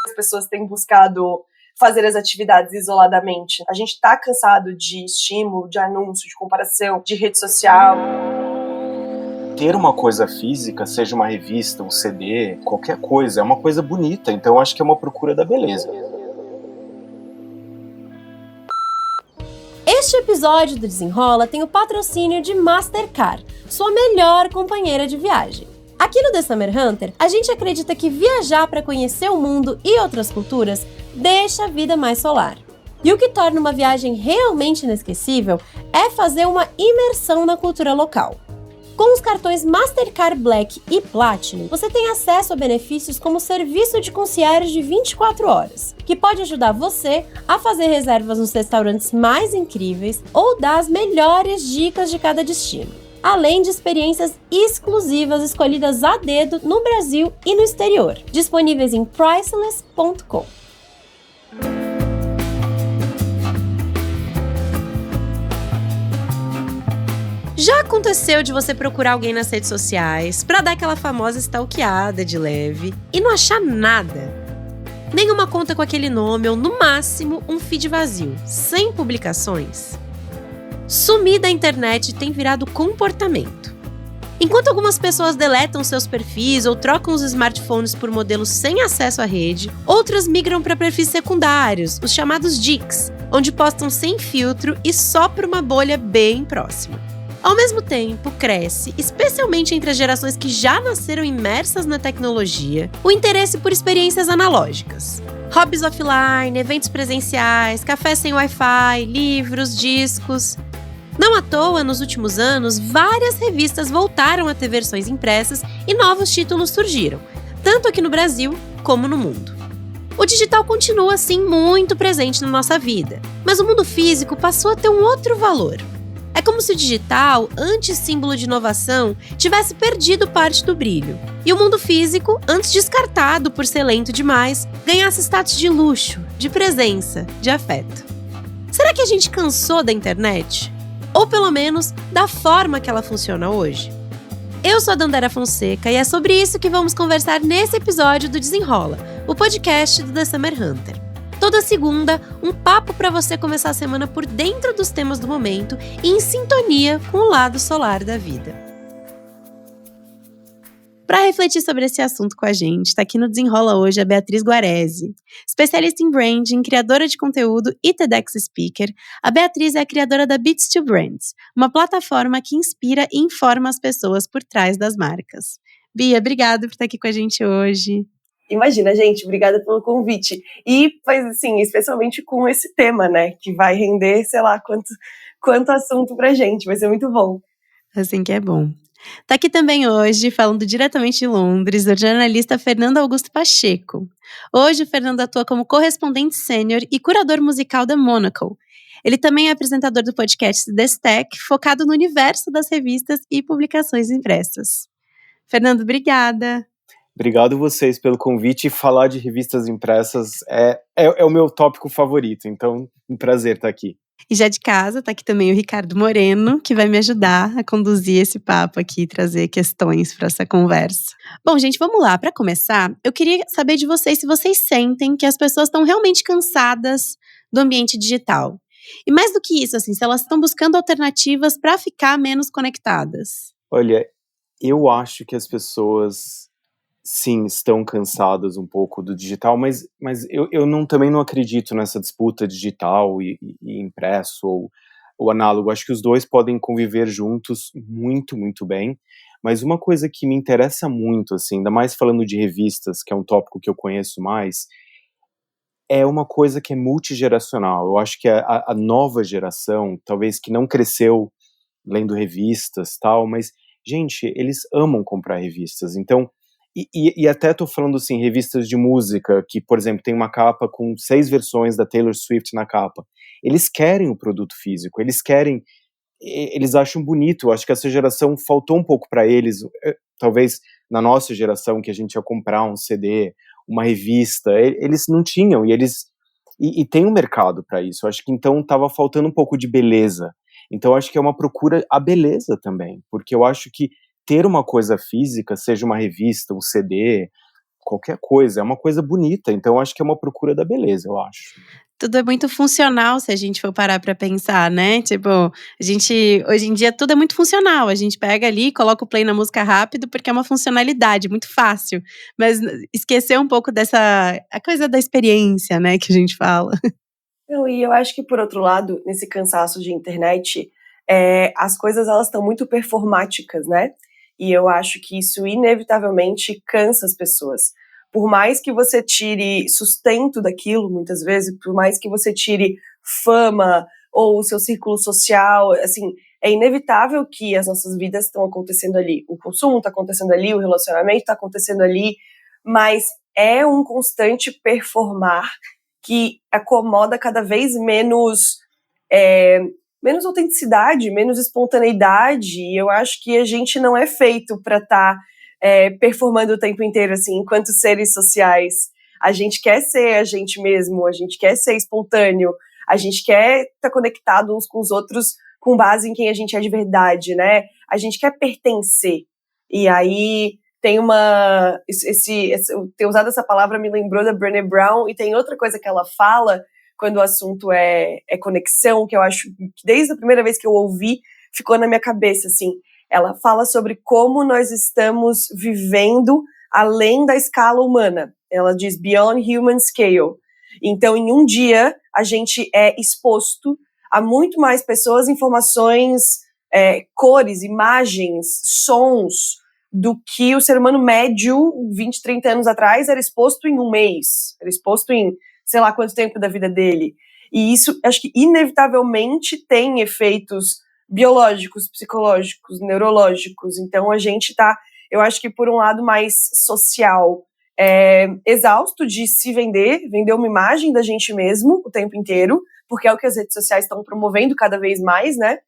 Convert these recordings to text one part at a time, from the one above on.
As pessoas têm buscado fazer as atividades isoladamente. A gente tá cansado de estímulo, de anúncio, de comparação, de rede social. Ter uma coisa física, seja uma revista, um CD, qualquer coisa, é uma coisa bonita. Então eu acho que é uma procura da beleza. Este episódio do Desenrola tem o patrocínio de Mastercard, sua melhor companheira de viagem. Aqui no The Summer Hunter, a gente acredita que viajar para conhecer o mundo e outras culturas deixa a vida mais solar. E o que torna uma viagem realmente inesquecível é fazer uma imersão na cultura local. Com os cartões Mastercard Black e Platinum, você tem acesso a benefícios como serviço de concierge de 24 horas, que pode ajudar você a fazer reservas nos restaurantes mais incríveis ou dar as melhores dicas de cada destino, além de experiências exclusivas escolhidas a dedo no Brasil e no exterior, disponíveis em priceless.com. Já aconteceu de você procurar alguém nas redes sociais pra dar aquela famosa stalkeada de leve e não achar nada? Nenhuma conta com aquele nome ou, no máximo, um feed vazio, sem publicações? Sumir da internet tem virado comportamento. Enquanto algumas pessoas deletam seus perfis ou trocam os smartphones por modelos sem acesso à rede, outras migram para perfis secundários, os chamados Dics, onde postam sem filtro e só por uma bolha bem próxima. Ao mesmo tempo, cresce, especialmente entre as gerações que já nasceram imersas na tecnologia, o interesse por experiências analógicas. Hobbies offline, eventos presenciais, cafés sem Wi-Fi, livros, discos. Não à toa, nos últimos anos, várias revistas voltaram a ter versões impressas e novos títulos surgiram, tanto aqui no Brasil como no mundo. O digital continua, assim, muito presente na nossa vida, mas o mundo físico passou a ter um outro valor. É como se o digital, antes símbolo de inovação, tivesse perdido parte do brilho. E o mundo físico, antes descartado por ser lento demais, ganhasse status de luxo, de presença, de afeto. Será que a gente cansou da internet? Ou pelo menos da forma que ela funciona hoje? Eu sou a Dandara Fonseca e é sobre isso que vamos conversar nesse episódio do Desenrola, o podcast do The Summer Hunter. Toda segunda, um papo para você começar a semana por dentro dos temas do momento e em sintonia com o lado solar da vida. Para refletir sobre esse assunto com a gente, está aqui no Desenrola hoje a Beatriz Guarese. Especialista em branding, criadora de conteúdo e TEDx Speaker, a Beatriz é a criadora da Beats to Brands, uma plataforma que inspira e informa as pessoas por trás das marcas. Bia, obrigada por estar aqui com a gente hoje. Imagina, gente, obrigada pelo convite. E, pois assim, especialmente com esse tema, né, que vai render, sei lá, quanto assunto pra gente, vai ser muito bom. Assim que é bom. Tá aqui também hoje, falando diretamente de Londres, o jornalista Fernando Augusto Pacheco. Hoje o Fernando atua como correspondente sênior e curador musical da Monocle. Ele também é apresentador do podcast The Stack, focado no universo das revistas e publicações impressas. Fernando, obrigada. Obrigado vocês pelo convite. Falar de revistas impressas é o meu tópico favorito, então um prazer estar aqui. E já de casa, tá aqui também o Ricardo Moreno, que vai me ajudar a conduzir esse papo aqui e trazer questões para essa conversa. Bom, gente, vamos lá. Para começar, eu queria saber de vocês se vocês sentem que as pessoas estão realmente cansadas do ambiente digital. E mais do que isso, assim, se elas estão buscando alternativas para ficar menos conectadas. Olha, eu acho que as pessoas, sim, estão cansadas um pouco do digital, mas eu também não acredito nessa disputa digital e impresso ou análogo. Acho que os dois podem conviver juntos muito, muito bem. Mas uma coisa que me interessa muito, assim, ainda mais falando de revistas, que é um tópico que eu conheço mais, é uma coisa que é multigeracional. Eu acho que a nova geração, talvez que não cresceu lendo revistas, tal, mas, gente, eles amam comprar revistas. Então, e até tô falando, assim, revistas de música, que, por exemplo, tem uma capa com 6 versões da Taylor Swift na capa. Eles querem o produto físico, eles acham bonito. Eu acho que essa geração faltou um pouco para eles, talvez na nossa geração, que a gente ia comprar um CD, uma revista, eles não tinham, e tem um mercado para isso. Eu acho que então tava faltando um pouco de beleza. Então eu acho que é uma procura a beleza também, porque eu acho que ter uma coisa física, seja uma revista, um CD, qualquer coisa, é uma coisa bonita, então acho que é uma procura da beleza, eu acho. Tudo é muito funcional se a gente for parar pra pensar, né, tipo, a gente hoje em dia tudo é muito funcional, a gente pega ali, coloca o play na música rápido, porque é uma funcionalidade, muito fácil, mas esquecer um pouco dessa a coisa da experiência, né, que a gente fala. Não, e eu acho que por outro lado, nesse cansaço de internet, as coisas elas estão muito performáticas, né, e eu acho que isso inevitavelmente cansa as pessoas. Por mais que você tire sustento daquilo, muitas vezes, por mais que você tire fama ou o seu círculo social, assim, é inevitável que as nossas vidas estão acontecendo ali. O consumo está acontecendo ali, o relacionamento está acontecendo ali, mas é um constante performar que acomoda cada vez menos autenticidade, menos espontaneidade, e eu acho que a gente não é feito para estar performando o tempo inteiro, assim, enquanto seres sociais. A gente quer ser a gente mesmo, a gente quer ser espontâneo, a gente quer estar conectado uns com os outros com base em quem a gente é de verdade, né? A gente quer pertencer. E aí tem ter usado essa palavra me lembrou da Brené Brown, e tem outra coisa que ela fala quando o assunto é conexão, que eu acho que desde a primeira vez que eu ouvi, ficou na minha cabeça, assim. Ela fala sobre como nós estamos vivendo além da escala humana. Ela diz beyond human scale. Então, em um dia, a gente é exposto a muito mais pessoas, informações, cores, imagens, sons, do que o ser humano médio, 20, 30 anos atrás, era exposto em um mês. Era exposto em sei lá quanto tempo da vida dele. E isso, acho que inevitavelmente tem efeitos biológicos, psicológicos, neurológicos. Então a gente tá, eu acho que por um lado mais social, exausto de se vender uma imagem da gente mesmo o tempo inteiro, porque é o que as redes sociais estão promovendo cada vez mais, né?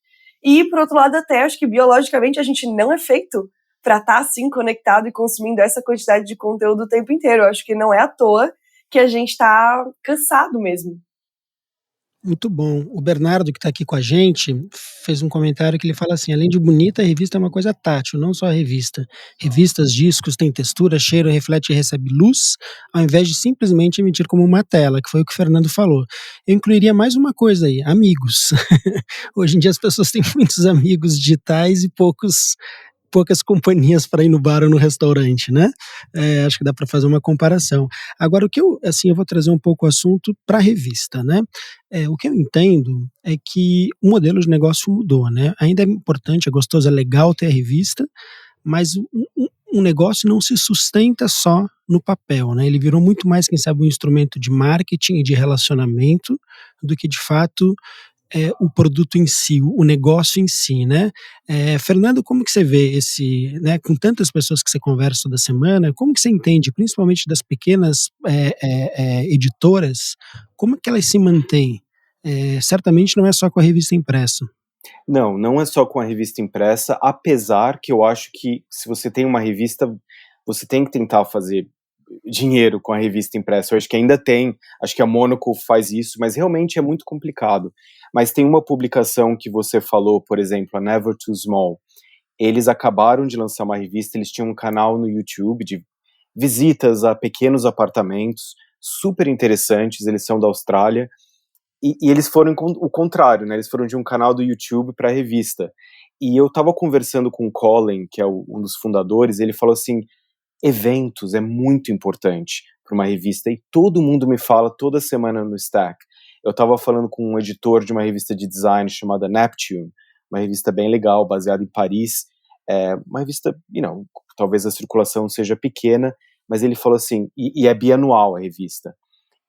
E por outro lado até, acho que biologicamente a gente não é feito para estar assim conectado e consumindo essa quantidade de conteúdo o tempo inteiro. Eu acho que não é à toa que a gente está cansado mesmo. Muito bom. O Bernardo, que está aqui com a gente, fez um comentário que ele fala assim: além de bonita, a revista é uma coisa tátil, não só a revista. Revistas, discos, têm textura, cheiro, reflete e recebe luz, ao invés de simplesmente emitir como uma tela, que foi o que o Fernando falou. Eu incluiria mais uma coisa aí: amigos. Hoje em dia as pessoas têm muitos amigos digitais e poucas companhias para ir no bar ou no restaurante, né? Acho que dá para fazer uma comparação. Agora, o que eu vou trazer um pouco o assunto para a revista, né? O que eu entendo é que o modelo de negócio mudou, né? Ainda é importante, é gostoso, é legal ter a revista, mas um negócio não se sustenta só no papel, né? Ele virou muito mais, quem sabe, um instrumento de marketing e de relacionamento do que, de fato, o produto em si, o negócio em si, né? Fernando, como que você vê esse, né, com tantas pessoas que você conversa toda semana, como que você entende, principalmente das pequenas editoras, como que elas se mantêm? Certamente não é só com a revista impressa. Não, não é só com a revista impressa, apesar que eu acho que se você tem uma revista, você tem que tentar fazer dinheiro com a revista impressa. Eu acho que ainda tem, acho que a Mônaco faz isso, mas realmente é muito complicado. Mas tem uma publicação que você falou, por exemplo, a Never Too Small. Eles acabaram de lançar uma revista, eles tinham um canal no YouTube de visitas a pequenos apartamentos, super interessantes, eles são da Austrália, e eles foram o contrário, né? Eles foram de um canal do YouTube para a revista. E eu estava conversando com o Colin, que é um dos fundadores, e ele falou assim: eventos é muito importante para uma revista, e todo mundo me fala toda semana no Stack. Eu estava falando com um editor de uma revista de design chamada Neptune, uma revista bem legal, baseada em Paris, uma revista, talvez a circulação seja pequena, mas ele falou assim, e é bianual a revista,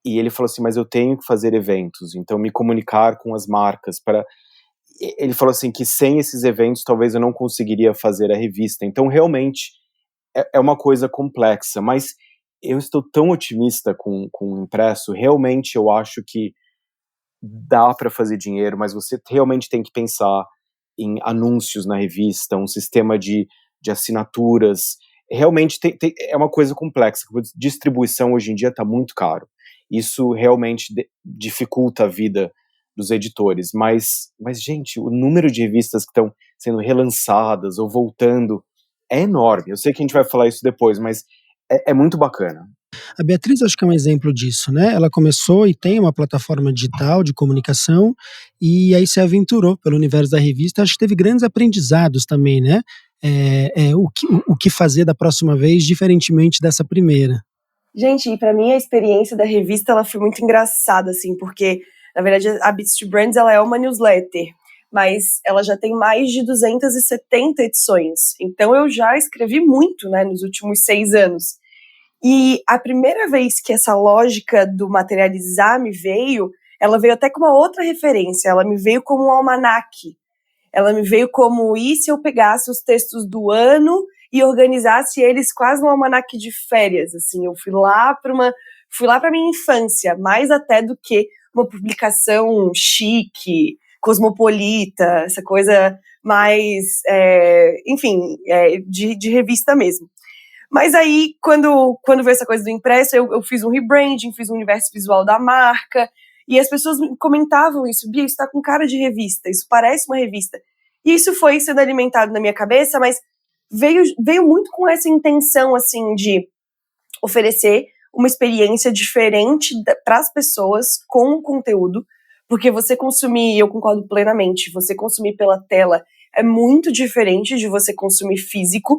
e ele falou assim, mas eu tenho que fazer eventos, então me comunicar com as marcas, ele falou assim, que sem esses eventos talvez eu não conseguiria fazer a revista, então realmente é uma coisa complexa, mas eu estou tão otimista com o impresso, realmente eu acho que dá para fazer dinheiro, mas você realmente tem que pensar em anúncios na revista, um sistema de assinaturas, realmente é uma coisa complexa, distribuição hoje em dia está muito caro, isso realmente dificulta a vida dos editores, mas gente, o número de revistas que estão sendo relançadas ou voltando é enorme. Eu sei que a gente vai falar isso depois, mas É muito bacana. A Beatriz acho que é um exemplo disso, né? Ela começou e tem uma plataforma digital de comunicação e aí se aventurou pelo universo da revista. Acho que teve grandes aprendizados também, né? O que fazer da próxima vez, diferentemente dessa primeira. Gente, e pra mim a experiência da revista ela foi muito engraçada, assim, porque, na verdade, a Beats to Brands ela é uma newsletter, mas ela já tem mais de 270 edições. Então eu já escrevi muito, né, nos últimos 6 anos. E a primeira vez que essa lógica do materializar me veio, ela veio até com uma outra referência, ela me veio como um almanaque. Ela me veio como, e se eu pegasse os textos do ano e organizasse eles quase num almanaque de férias, assim, eu fui lá para minha infância, mais até do que uma publicação chique, cosmopolita, essa coisa mais, enfim, de revista mesmo. Mas aí, quando veio essa coisa do impresso, eu fiz um rebranding, fiz um universo visual da marca, e as pessoas comentavam isso, Bia, isso tá com cara de revista, isso parece uma revista. E isso foi sendo alimentado na minha cabeça, mas veio muito com essa intenção, assim, de oferecer uma experiência diferente para as pessoas com o conteúdo, porque você consumir, eu concordo plenamente, você consumir pela tela é muito diferente de você consumir físico.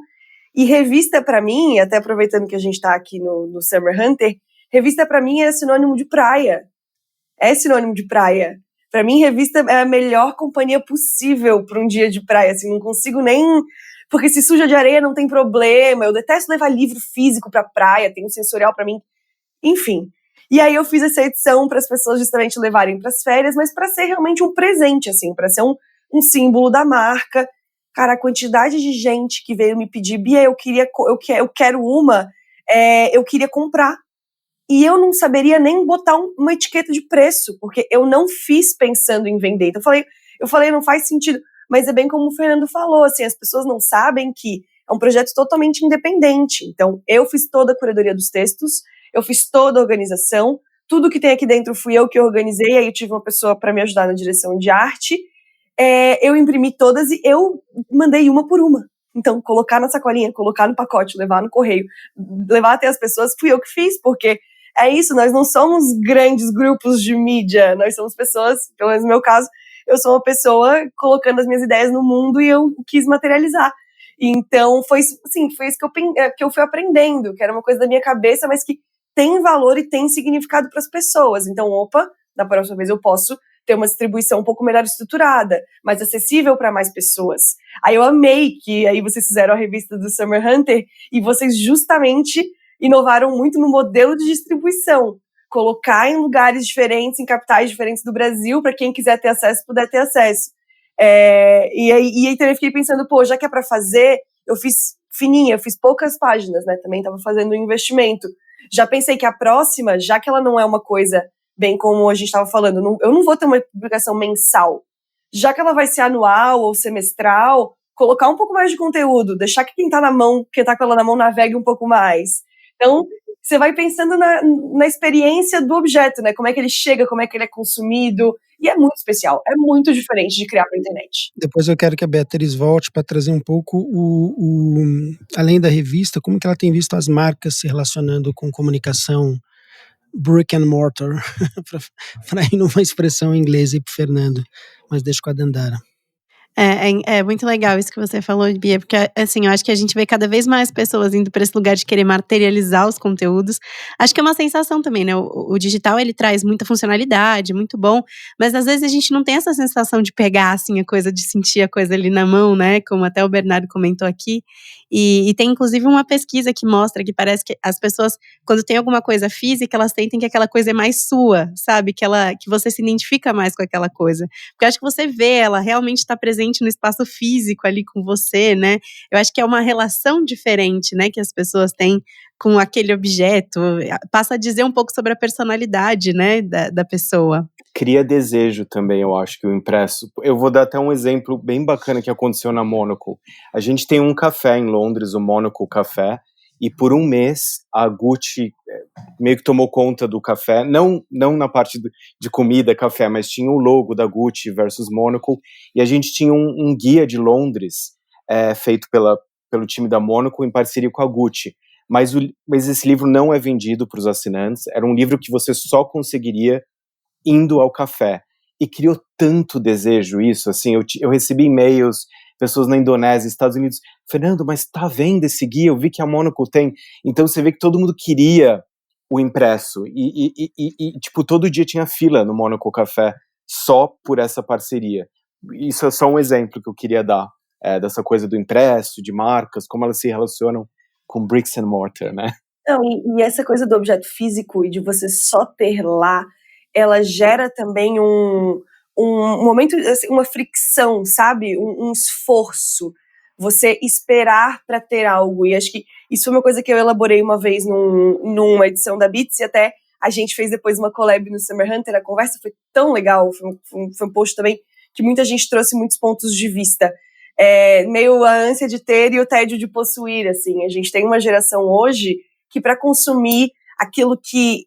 E revista pra mim, até aproveitando que a gente tá aqui no Summer Hunter, revista pra mim é sinônimo de praia. É sinônimo de praia. Pra mim, revista é a melhor companhia possível pra um dia de praia. Assim, não consigo nem... Porque se suja de areia não tem problema. Eu detesto levar livro físico pra praia. Tem um sensorial pra mim. Enfim. E aí eu fiz essa edição para as pessoas justamente levarem pras férias, mas pra ser realmente um presente, assim. Pra ser um símbolo da marca. Cara, a quantidade de gente que veio me pedir, Bia, eu quero uma, eu queria comprar. E eu não saberia nem botar uma etiqueta de preço, porque eu não fiz pensando em vender. Então eu falei, não faz sentido. Mas é bem como o Fernando falou, assim, as pessoas não sabem que é um projeto totalmente independente. Então, eu fiz toda a curadoria dos textos, eu fiz toda a organização, tudo que tem aqui dentro fui eu que organizei, aí eu tive uma pessoa para me ajudar na direção de arte. Eu imprimi todas e eu mandei uma por uma. Então, colocar na sacolinha, colocar no pacote, levar no correio, levar até as pessoas, fui eu que fiz, porque é isso, nós não somos grandes grupos de mídia, nós somos pessoas, pelo menos no meu caso, eu sou uma pessoa colocando as minhas ideias no mundo e eu quis materializar. Então, foi isso que eu fui aprendendo, que era uma coisa da minha cabeça, mas que tem valor e tem significado para as pessoas. Então, da próxima vez eu posso ter uma distribuição um pouco melhor estruturada, mais acessível para mais pessoas. Aí eu amei que aí vocês fizeram a revista do Summer Hunter e vocês justamente inovaram muito no modelo de distribuição. Colocar em lugares diferentes, em capitais diferentes do Brasil, para quem quiser ter acesso, puder ter acesso. E aí eu fiquei pensando, já que é para fazer, eu fiz fininha, eu fiz poucas páginas, né? Também estava fazendo um investimento. Já pensei que a próxima, já que ela não é uma coisa bem como a gente estava falando, eu não vou ter uma publicação mensal. Já que ela vai ser anual ou semestral, colocar um pouco mais de conteúdo, deixar que quem tá com ela na mão navegue um pouco mais. Então, você vai pensando na experiência do objeto, né? Como é que ele chega, como é que ele é consumido. E é muito especial, é muito diferente de criar pra internet. Depois eu quero que a Beatriz volte para trazer um pouco além da revista, como que ela tem visto as marcas se relacionando com comunicação brick and mortar, para ir numa expressão em inglês aí pro Fernando, mas deixo com a Dandara. É muito legal isso que você falou, Bia, porque assim, eu acho que a gente vê cada vez mais pessoas indo para esse lugar de querer materializar os conteúdos. Acho que é uma sensação também, né? O digital, ele traz muita funcionalidade, muito bom, mas às vezes a gente não tem essa sensação de pegar, assim, a coisa, de sentir a coisa ali na mão, né? Como até o Bernardo comentou aqui. E tem, inclusive, uma pesquisa que mostra que parece que as pessoas, quando tem alguma coisa física, elas sentem que aquela coisa é mais sua, sabe? Que você se identifica mais com aquela coisa. Porque eu acho que você vê, ela realmente está presente no espaço físico ali com você, né? Eu acho que é uma relação diferente, né, que as pessoas têm com aquele objeto. Passa a dizer um pouco sobre a personalidade, né, da pessoa. Cria desejo também, eu acho, que o impresso. Eu vou dar até um exemplo bem bacana que aconteceu na Monocle. A gente tem um café em Londres, o Monocle Café, e por um mês a Gucci meio que tomou conta do café, não na parte de comida, café, mas tinha o logo da Gucci versus Monocle, e a gente tinha um guia de Londres feito pelo time da Monocle em parceria com a Gucci. mas esse livro não é vendido para os assinantes, era um livro que você só conseguiria indo ao café, e criou tanto desejo isso, assim, eu recebi e-mails, pessoas na Indonésia, Estados Unidos, Fernando, mas tá vendo esse guia? Eu vi que a Monocle tem, então você vê que todo mundo queria o impresso, e tipo, todo dia tinha fila no Monocle Café, só por essa parceria. Isso é só um exemplo que eu queria dar, dessa coisa do impresso, de marcas, como elas se relacionam com bricks and mortar, né? Não, e essa coisa do objeto físico e de você só ter lá, ela gera também um momento, assim, uma fricção, sabe? Um esforço. Você esperar para ter algo. E acho que isso foi uma coisa que eu elaborei uma vez numa edição da Beats, e até a gente fez depois uma collab no Summer Hunter. A conversa foi tão legal, foi um post também que muita gente trouxe muitos pontos de vista. Meio a ânsia de ter e o tédio de possuir, assim. A gente tem uma geração hoje que para consumir aquilo que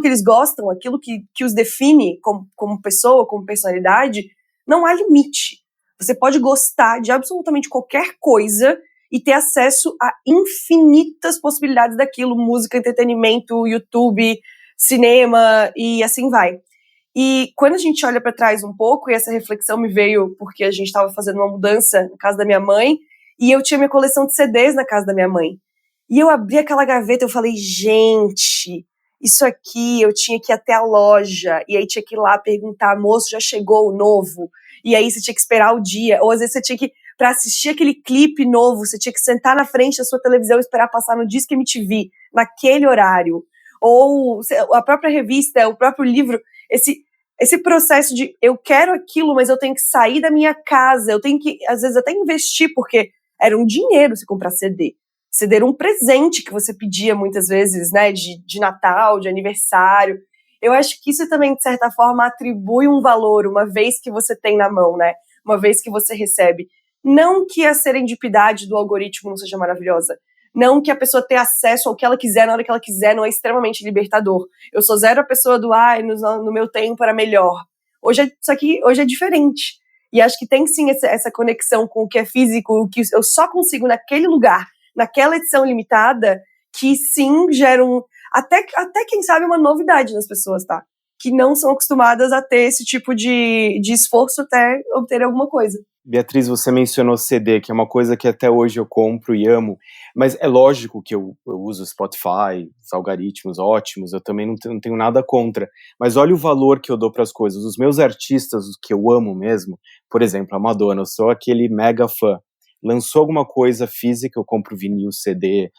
eles gostam, aquilo que os define como pessoa, como personalidade, não há limite. Você pode gostar de absolutamente qualquer coisa e ter acesso a infinitas possibilidades daquilo, música, entretenimento, YouTube, cinema e assim vai. E quando a gente olha para trás um pouco, e essa reflexão me veio porque a gente estava fazendo uma mudança na casa da minha mãe, e eu tinha minha coleção de CDs na casa da minha mãe. E eu abri aquela gaveta, eu falei, gente, isso aqui eu tinha que ir até a loja, e aí tinha que ir lá perguntar, moço, já chegou o novo? E aí você tinha que esperar o dia, ou às vezes você tinha que, pra assistir aquele clipe novo, você tinha que sentar na frente da sua televisão e esperar passar no Disque MTV, naquele horário. Ou a própria revista, o próprio livro, esse processo de eu quero aquilo, mas eu tenho que sair da minha casa, eu tenho que, às vezes, até investir, porque era um dinheiro você comprar CD. CD era um presente que você pedia muitas vezes, né, de Natal, de aniversário. Eu acho que isso também, de certa forma, atribui um valor, uma vez que você tem na mão, né, uma vez que você recebe. Não que a serendipidade do algoritmo não seja maravilhosa, não que a pessoa ter acesso ao que ela quiser na hora que ela quiser não é extremamente libertador. Eu sou zero a pessoa do, no meu tempo era melhor. Só que hoje é diferente. E acho que tem sim essa conexão com o que é físico, o que eu só consigo naquele lugar, naquela edição limitada, que sim geram, até quem sabe, uma novidade nas pessoas, tá? Que não são acostumadas a ter esse tipo de esforço até obter alguma coisa. Beatriz, você mencionou CD, que é uma coisa que até hoje eu compro e amo, mas é lógico que eu uso Spotify, os algoritmos ótimos, eu também não tenho nada contra, mas olha o valor que eu dou para as coisas. Os meus artistas, os que eu amo mesmo, por exemplo, a Madonna, eu sou aquele mega fã. Lançou alguma coisa física, eu compro vinil, CD,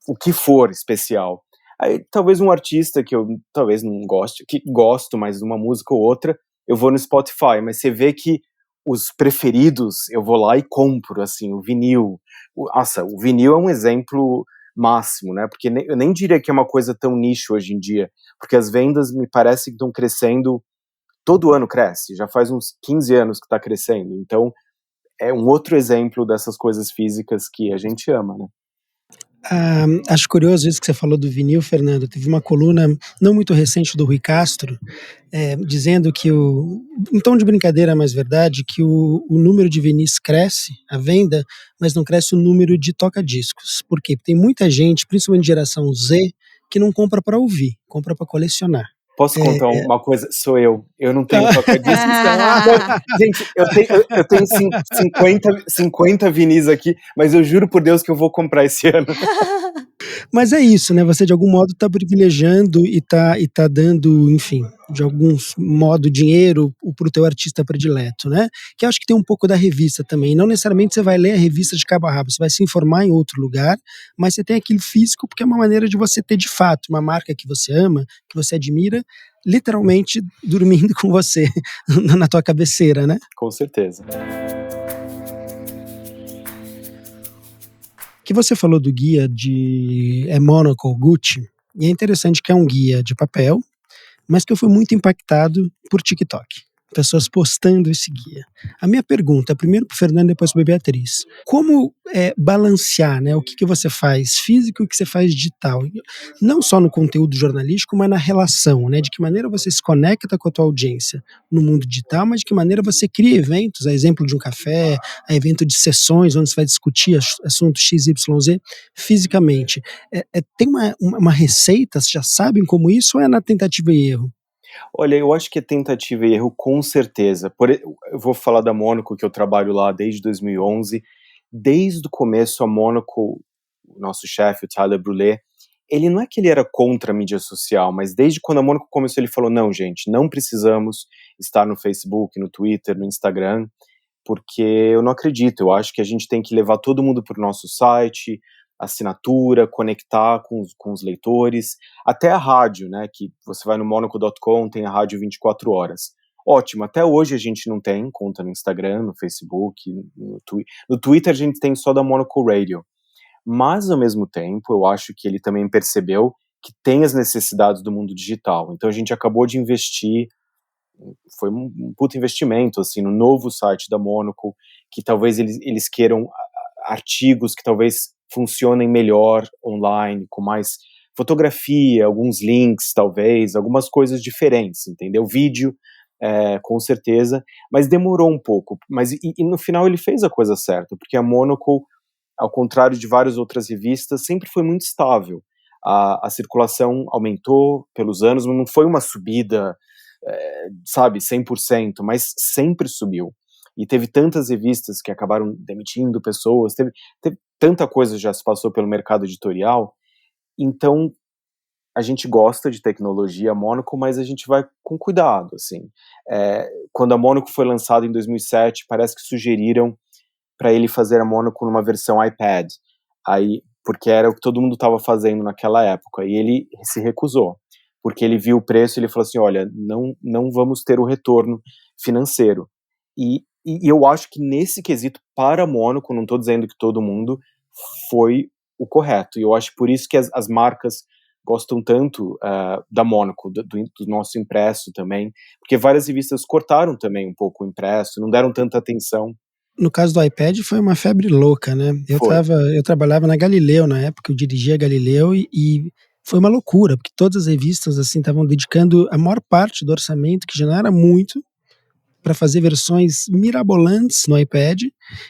o que for especial. Aí talvez um artista que eu talvez não goste, que gosto, mas de uma música ou outra, eu vou no Spotify, mas você vê que os preferidos, eu vou lá e compro, assim, o vinil. Nossa, o vinil é um exemplo máximo, né? Porque eu nem diria que é uma coisa tão nicho hoje em dia, porque as vendas me parece que estão crescendo, todo ano cresce, já faz uns 15 anos que está crescendo, então é um outro exemplo dessas coisas físicas que a gente ama, né? Acho curioso isso que você falou do vinil, Fernando. Teve uma coluna não muito recente do Rui Castro, dizendo que em tom de brincadeira, mas verdade, que o número de vinis cresce, a venda, mas não cresce o número de toca-discos. Por quê? Porque tem muita gente, principalmente geração Z, que não compra para ouvir, compra para colecionar. Posso contar uma coisa? Sou eu. Eu não tenho toca-discos. Gente, eu tenho 50 vinis aqui, mas eu juro por Deus que eu vou comprar esse ano. Mas é isso, né? Você de algum modo está privilegiando e tá dando, enfim, de algum modo dinheiro pro teu artista predileto, né? Que eu acho que tem um pouco da revista também. Não necessariamente você vai ler a revista de cabo a rabo, você vai se informar em outro lugar, mas você tem aquilo físico porque é uma maneira de você ter de fato uma marca que você ama, que você admira, literalmente dormindo com você na tua cabeceira, né? Com certeza. Que você falou do guia de Monocle Gucci, e é interessante que é um guia de papel, mas que eu fui muito impactado por TikTok. pessoas postando esse guia. A minha pergunta, primeiro para o Fernando, depois para a Beatriz. Como balancear, né, o que você faz físico e o que você faz digital? Não só no conteúdo jornalístico, mas na relação, né? De que maneira você se conecta com a tua audiência no mundo digital, mas de que maneira você cria eventos, a exemplo de um café, a evento de sessões onde você vai discutir assuntos XYZ fisicamente. Tem uma receita, vocês já sabem como isso, ou é na tentativa e erro? Olha, eu acho que é tentativa e erro, com certeza. Eu vou falar da Mônaco, que eu trabalho lá desde 2011. Desde o começo, a Mônaco, o nosso chefe, o Tyler Brûlé, ele não é que ele era contra a mídia social, mas desde quando a Mônaco começou, ele falou, não, gente, não precisamos estar no Facebook, no Twitter, no Instagram, porque eu não acredito. Eu acho que a gente tem que levar todo mundo para o nosso site, assinatura, conectar com os leitores, até a rádio, né, que você vai no monaco.com, tem a rádio 24 horas. Ótimo, até hoje a gente não tem conta no Instagram, no Facebook, no Twitter a gente tem só da Monaco Radio, mas ao mesmo tempo eu acho que ele também percebeu que tem as necessidades do mundo digital, então a gente acabou de investir, foi um puto investimento, assim, no novo site da Monaco, que talvez eles queiram artigos que talvez funcionem melhor online, com mais fotografia, alguns links, talvez, algumas coisas diferentes, entendeu? Vídeo, com certeza, mas demorou um pouco. Mas e no final ele fez a coisa certa, porque a Monaco, ao contrário de várias outras revistas, sempre foi muito estável. A circulação aumentou pelos anos, não foi uma subida, sabe, 100%, mas sempre subiu. E teve tantas revistas que acabaram demitindo pessoas, teve tanta coisa já se passou pelo mercado editorial, então a gente gosta de tecnologia, a Monaco, mas a gente vai com cuidado, assim. Quando a Monaco foi lançada em 2007, parece que sugeriram para ele fazer a Monaco numa versão iPad, aí, porque era o que todo mundo estava fazendo naquela época, e ele se recusou, porque ele viu o preço e ele falou assim, olha, não vamos ter o retorno financeiro. E eu acho que nesse quesito, para a Monaco, não estou dizendo que todo mundo, foi o correto. E eu acho por isso que as marcas gostam tanto da Monaco, do nosso impresso também, porque várias revistas cortaram também um pouco o impresso, não deram tanta atenção. No caso do iPad foi uma febre louca, né? Eu trabalhava na Galileu na época, eu dirigia a Galileu e foi uma loucura, porque todas as revistas assim estavam dedicando a maior parte do orçamento, que já não era muito, para fazer versões mirabolantes no iPad,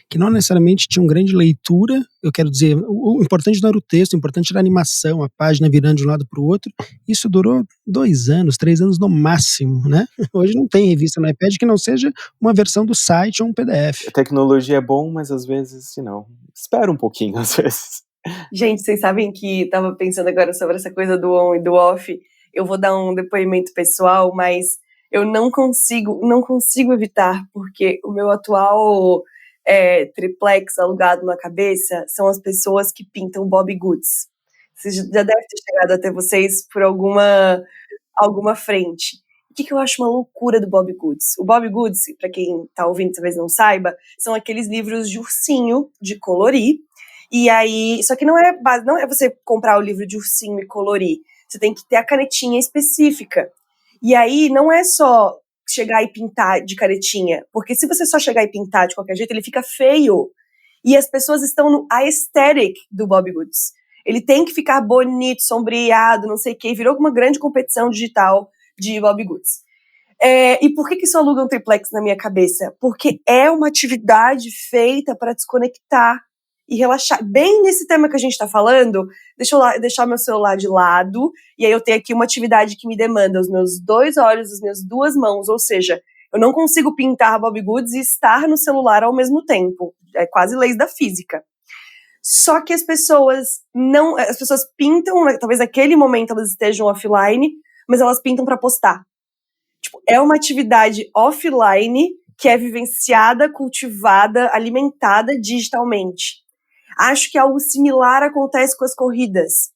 que não necessariamente tinham grande leitura. Eu quero dizer, o importante não era o texto, o importante era a animação, a página virando de um lado para o outro. Isso durou 2 anos, 3 anos no máximo, né? Hoje não tem revista no iPad que não seja uma versão do site ou um PDF. A tecnologia é bom, mas às vezes, não. Espera um pouquinho, às vezes. Gente, vocês sabem que tava pensando agora sobre essa coisa do on e do off. Eu vou dar um depoimento pessoal, mas eu não consigo evitar, porque o meu atual triplex alugado na cabeça são as pessoas que pintam Bobbie Goods. Vocês já deve ter chegado até vocês por alguma frente. O que eu acho uma loucura do Bobbie Goods? O Bobbie Goods, para quem tá ouvindo talvez não saiba, são aqueles livros de ursinho, de colorir. E aí, só que não é você comprar o livro de ursinho e colorir. Você tem que ter a canetinha específica. E aí, não é só chegar e pintar de canetinha, porque se você só chegar e pintar de qualquer jeito, ele fica feio. E as pessoas estão no aesthetic do Bobbie Goods. Ele tem que ficar bonito, sombreado, não sei o quê. Virou uma grande competição digital de Bobbie Goods. E por que isso aluga um triplex na minha cabeça? Porque é uma atividade feita para desconectar e relaxar. Bem nesse tema que a gente está falando, deixa eu deixar meu celular de lado, e aí eu tenho aqui uma atividade que me demanda os meus 2 olhos, as minhas 2 mãos, ou seja, eu não consigo pintar Bobbie Goods e estar no celular ao mesmo tempo. É quase leis da física. Só que as pessoas pintam, talvez naquele momento elas estejam offline, mas elas pintam para postar. Tipo, é uma atividade offline que é vivenciada, cultivada, alimentada digitalmente. Acho que algo similar acontece com as corridas,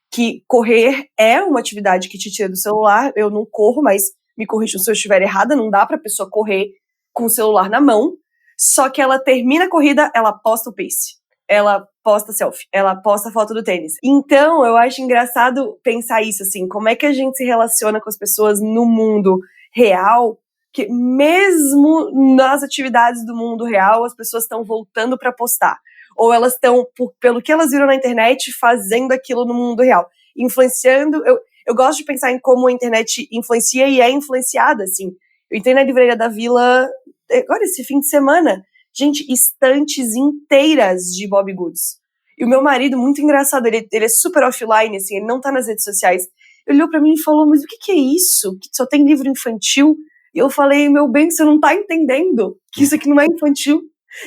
que correr é uma atividade que te tira do celular. Eu não corro, mas me corrijam se eu estiver errada, não dá pra pessoa correr com o celular na mão, só que ela termina a corrida, ela posta o pace, ela posta selfie, ela posta foto do tênis. Então, eu acho engraçado pensar isso, assim, como é que a gente se relaciona com as pessoas no mundo real, que mesmo nas atividades do mundo real, as pessoas estão voltando para postar. Ou elas estão, pelo que elas viram na internet, fazendo aquilo no mundo real. Influenciando. Eu gosto de pensar em como a internet influencia e é influenciada, assim. Eu entrei na livraria da Vila, agora esse fim de semana, gente, estantes inteiras de Bobbie Goods. E o meu marido, muito engraçado, ele é super offline, assim, ele não tá nas redes sociais. Ele olhou pra mim e falou, mas o que é isso? Que só tem livro infantil? E eu falei, meu bem, você não tá entendendo que isso aqui não é infantil,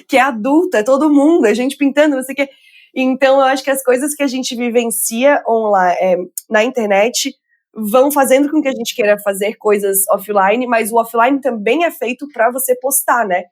que é adulto, é todo mundo, é gente pintando, não sei o quê. Então, eu acho que as coisas que a gente vivencia online, na internet vão fazendo com que a gente queira fazer coisas offline, mas o offline também é feito para você postar, né?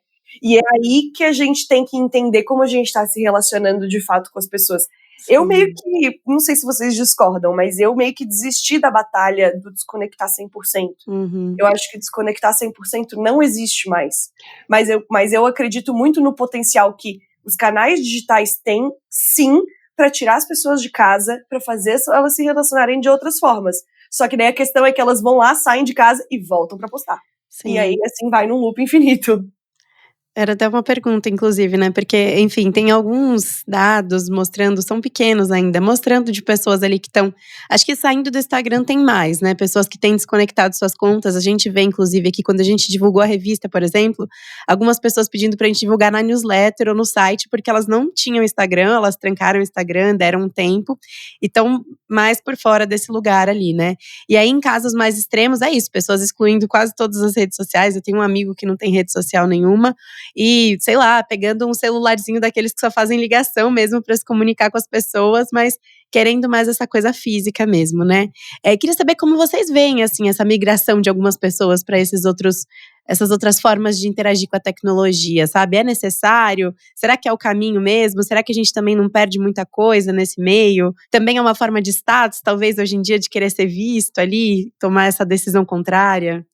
E é aí que a gente tem que entender como a gente está se relacionando de fato com as pessoas. Sim. Eu meio que, não sei se vocês discordam, mas eu meio que desisti da batalha do desconectar 100%. Uhum. Eu acho que desconectar 100% não existe mais. Mas eu acredito muito no potencial que os canais digitais têm, sim, para tirar as pessoas de casa, para fazer elas se relacionarem de outras formas. Só que daí a questão é que elas vão lá, saem de casa e voltam para postar. Sim. E aí, assim, vai num loop infinito. Era até uma pergunta, inclusive, né? Porque, enfim, tem alguns dados mostrando, são pequenos ainda, mostrando de pessoas ali que estão. Acho que saindo do Instagram tem mais, né? Pessoas que têm desconectado suas contas. A gente vê, inclusive, aqui quando a gente divulgou a revista, por exemplo, algumas pessoas pedindo pra gente divulgar na newsletter ou no site, porque elas não tinham Instagram, elas trancaram o Instagram, deram um tempo e estão mais por fora desse lugar ali, né? E aí, em casos mais extremos, é isso, pessoas excluindo quase todas as redes sociais. Eu tenho um amigo que não tem rede social nenhuma. E, sei lá, pegando um celularzinho daqueles que só fazem ligação mesmo para se comunicar com as pessoas, mas querendo mais essa coisa física mesmo, né? Queria saber como vocês veem, assim, essa migração de algumas pessoas para essas outras formas de interagir com a tecnologia, sabe? É necessário? Será que é o caminho mesmo? Será que a gente também não perde muita coisa nesse meio? Também é uma forma de status, talvez, hoje em dia, de querer ser visto ali, tomar essa decisão contrária?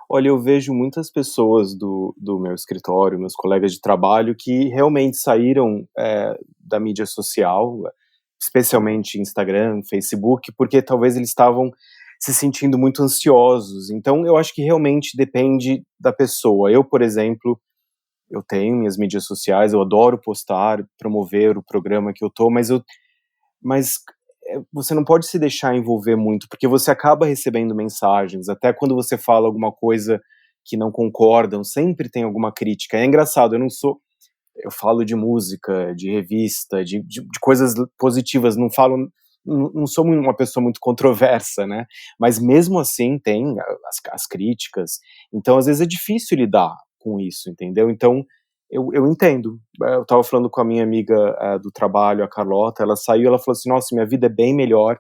Olha, eu vejo muitas pessoas do meu escritório, meus colegas de trabalho, que realmente saíram da mídia social, especialmente Instagram, Facebook, porque talvez eles estavam se sentindo muito ansiosos. Então, eu acho que realmente depende da pessoa. Eu, por exemplo, eu tenho minhas mídias sociais, eu adoro postar, promover o programa que eu tô, mas você não pode se deixar envolver muito, porque você acaba recebendo mensagens, até quando você fala alguma coisa que não concordam, sempre tem alguma crítica. É engraçado, eu falo de música, de revista, de coisas positivas, não sou uma pessoa muito controversa, né? Mas mesmo assim tem as críticas, então às vezes é difícil lidar com isso, entendeu? Então, eu entendo. Eu tava falando com a minha amiga do trabalho, a Carlota, ela saiu, ela falou assim, nossa, minha vida é bem melhor,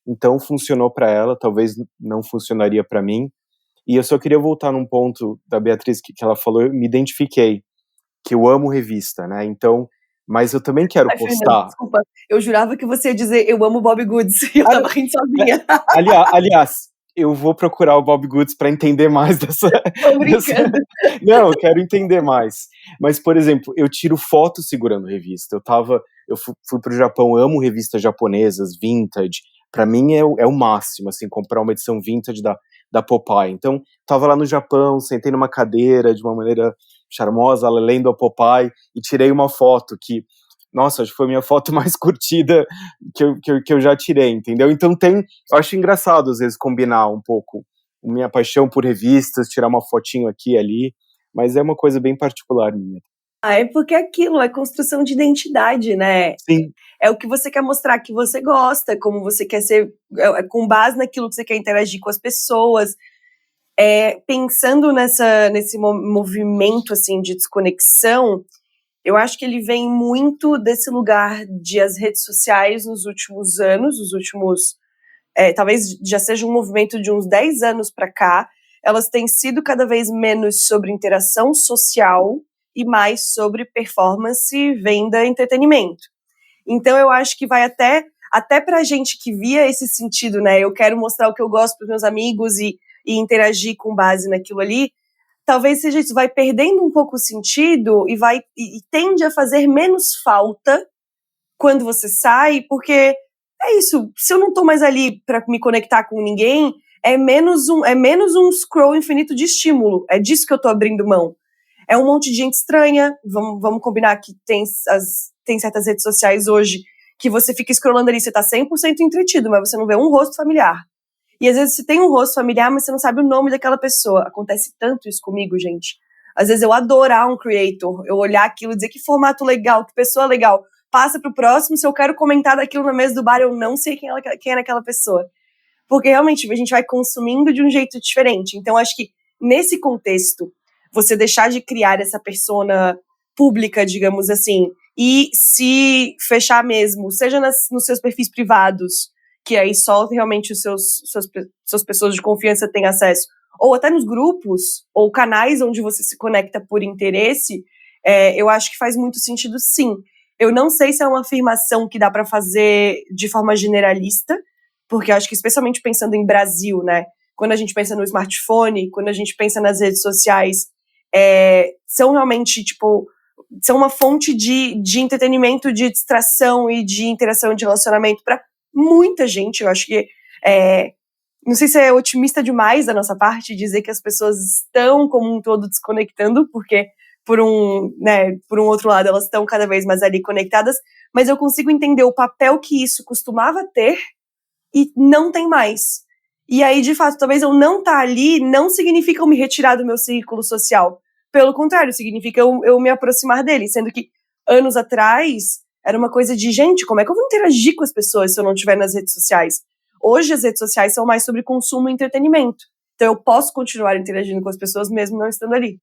então funcionou pra ela, talvez não funcionaria pra mim. E eu só queria voltar num ponto da Beatriz que ela falou, eu me identifiquei, que eu amo revista, né, então, mas eu também quero postar. Fernanda, desculpa, eu jurava que você ia dizer, eu amo Bobbie Goods, e eu tava rindo sozinha. Aliás, eu vou procurar o Bobbie Goods para entender mais dessa. Tô brincando. Não, eu quero entender mais. Mas, por exemplo, eu tiro foto segurando revista. Eu fui pro Japão, amo revistas japonesas, vintage. Para mim é o máximo, assim, comprar uma edição vintage da Popeye. Então, tava lá no Japão, sentei numa cadeira de uma maneira charmosa, lendo a Popeye, e tirei uma foto que, nossa, acho que foi a minha foto mais curtida que eu já tirei, entendeu? Então eu acho engraçado às vezes combinar um pouco minha paixão por revistas, tirar uma fotinho aqui e ali, mas é uma coisa bem particular minha. É porque aquilo é construção de identidade, né? Sim. É o que você quer mostrar que você gosta, como você quer ser, com base naquilo que você quer interagir com as pessoas. Pensando nesse movimento assim, de desconexão, eu acho que ele vem muito desse lugar de as redes sociais nos últimos anos, talvez já seja um movimento de uns 10 anos para cá, elas têm sido cada vez menos sobre interação social e mais sobre performance, venda, entretenimento. Então eu acho que vai até pra gente que via esse sentido, né? Eu quero mostrar o que eu gosto para os meus amigos e interagir com base naquilo ali, talvez seja isso, vai perdendo um pouco o sentido e tende a fazer menos falta quando você sai, porque é isso, se eu não tô mais ali para me conectar com ninguém, é menos um scroll infinito de estímulo. É disso que eu tô abrindo mão. É um monte de gente estranha. Vamos combinar que tem certas redes sociais hoje que você fica scrollando ali, você tá 100% entretido, mas você não vê um rosto familiar. E às vezes você tem um rosto familiar, mas você não sabe o nome daquela pessoa. Acontece tanto isso comigo, gente. Às vezes eu adorar um creator, eu olhar aquilo e dizer que formato legal, que pessoa legal. Passa pro próximo, se eu quero comentar daquilo na mesa do bar, eu não sei quem é aquela pessoa. Porque realmente a gente vai consumindo de um jeito diferente. Então acho que nesse contexto, você deixar de criar essa persona pública, digamos assim, e se fechar mesmo, seja nos seus perfis privados, que aí só realmente os suas pessoas de confiança têm acesso, ou até nos grupos, ou canais onde você se conecta por interesse, eu acho que faz muito sentido, sim. Eu não sei se é uma afirmação que dá para fazer de forma generalista, porque eu acho que especialmente pensando em Brasil, né, quando a gente pensa no smartphone, quando a gente pensa nas redes sociais, são realmente, tipo, são uma fonte de entretenimento, de distração e de interação, de relacionamento para muita gente. Eu acho que, não sei se é otimista demais da nossa parte dizer que as pessoas estão como um todo desconectando, porque por um outro lado elas estão cada vez mais ali conectadas, mas eu consigo entender o papel que isso costumava ter e não tem mais. E aí, de fato, talvez eu não estar ali não significa eu me retirar do meu círculo social. Pelo contrário, significa eu me aproximar dele. Sendo que, anos atrás, era uma coisa de, gente, como é que eu vou interagir com as pessoas se eu não estiver nas redes sociais? Hoje, as redes sociais são mais sobre consumo e entretenimento. Então, eu posso continuar interagindo com as pessoas mesmo não estando ali.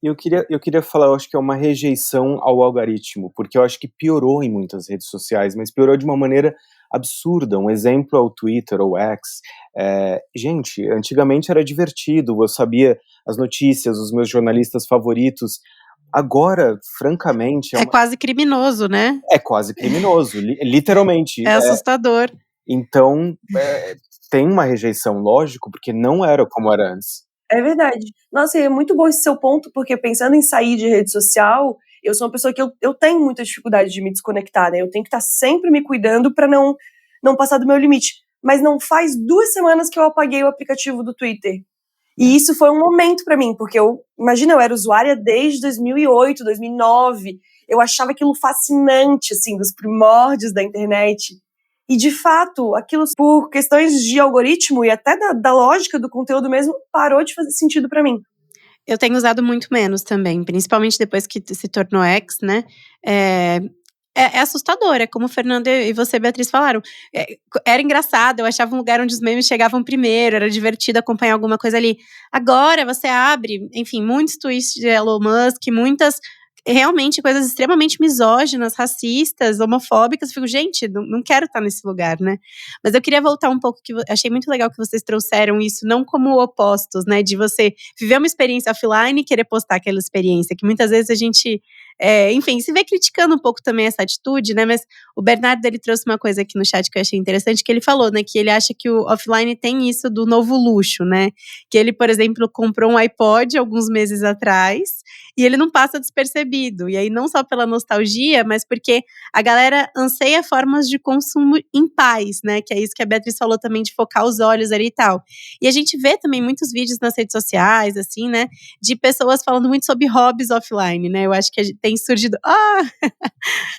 Eu queria falar, eu acho que é uma rejeição ao algoritmo, porque eu acho que piorou em muitas redes sociais, mas piorou de uma maneira absurda. Um exemplo é o Twitter ou X. Gente, antigamente era divertido, eu sabia as notícias, os meus jornalistas favoritos. Agora, francamente, É quase criminoso, né? É quase criminoso, literalmente. É assustador. Então, tem uma rejeição, lógico, porque não era como era antes. É verdade. Nossa, e é muito bom esse seu ponto, porque pensando em sair de rede social, eu sou uma pessoa que eu tenho muita dificuldade de me desconectar, né? Eu tenho que estar sempre me cuidando para não passar do meu limite. Mas não faz 2 semanas que eu apaguei o aplicativo do Twitter. E isso foi um momento para mim, porque imagina, eu era usuária desde 2008, 2009. Eu achava aquilo fascinante, assim, dos primórdios da internet. E, de fato, aquilo, por questões de algoritmo e até da lógica do conteúdo mesmo, parou de fazer sentido pra mim. Eu tenho usado muito menos também, principalmente depois que se tornou X, né? É assustador, é como o Fernando e você, Beatriz, falaram. Era engraçado, eu achava um lugar onde os memes chegavam primeiro, era divertido acompanhar alguma coisa ali. Agora você abre, enfim, muitos tweets de Elon Musk, muitas realmente coisas extremamente misóginas, racistas, homofóbicas. Eu fico, gente, não quero estar nesse lugar, né? Mas eu queria voltar um pouco, que achei muito legal que vocês trouxeram isso, não como opostos, né? De você viver uma experiência offline e querer postar aquela experiência, que muitas vezes a gente, enfim, se vê criticando um pouco também essa atitude, né? Mas o Bernardo, ele trouxe uma coisa aqui no chat que eu achei interessante, que ele falou, né? Que ele acha que o offline tem isso do novo luxo, né? Que ele, por exemplo, comprou um iPod alguns meses atrás e ele não passa despercebido. E aí, não só pela nostalgia, mas porque a galera anseia formas de consumo em paz, né? Que é isso que a Beatriz falou também, de focar os olhos ali e tal. E a gente vê também muitos vídeos nas redes sociais, assim, né? De pessoas falando muito sobre hobbies offline, né? Eu acho que tem surgido…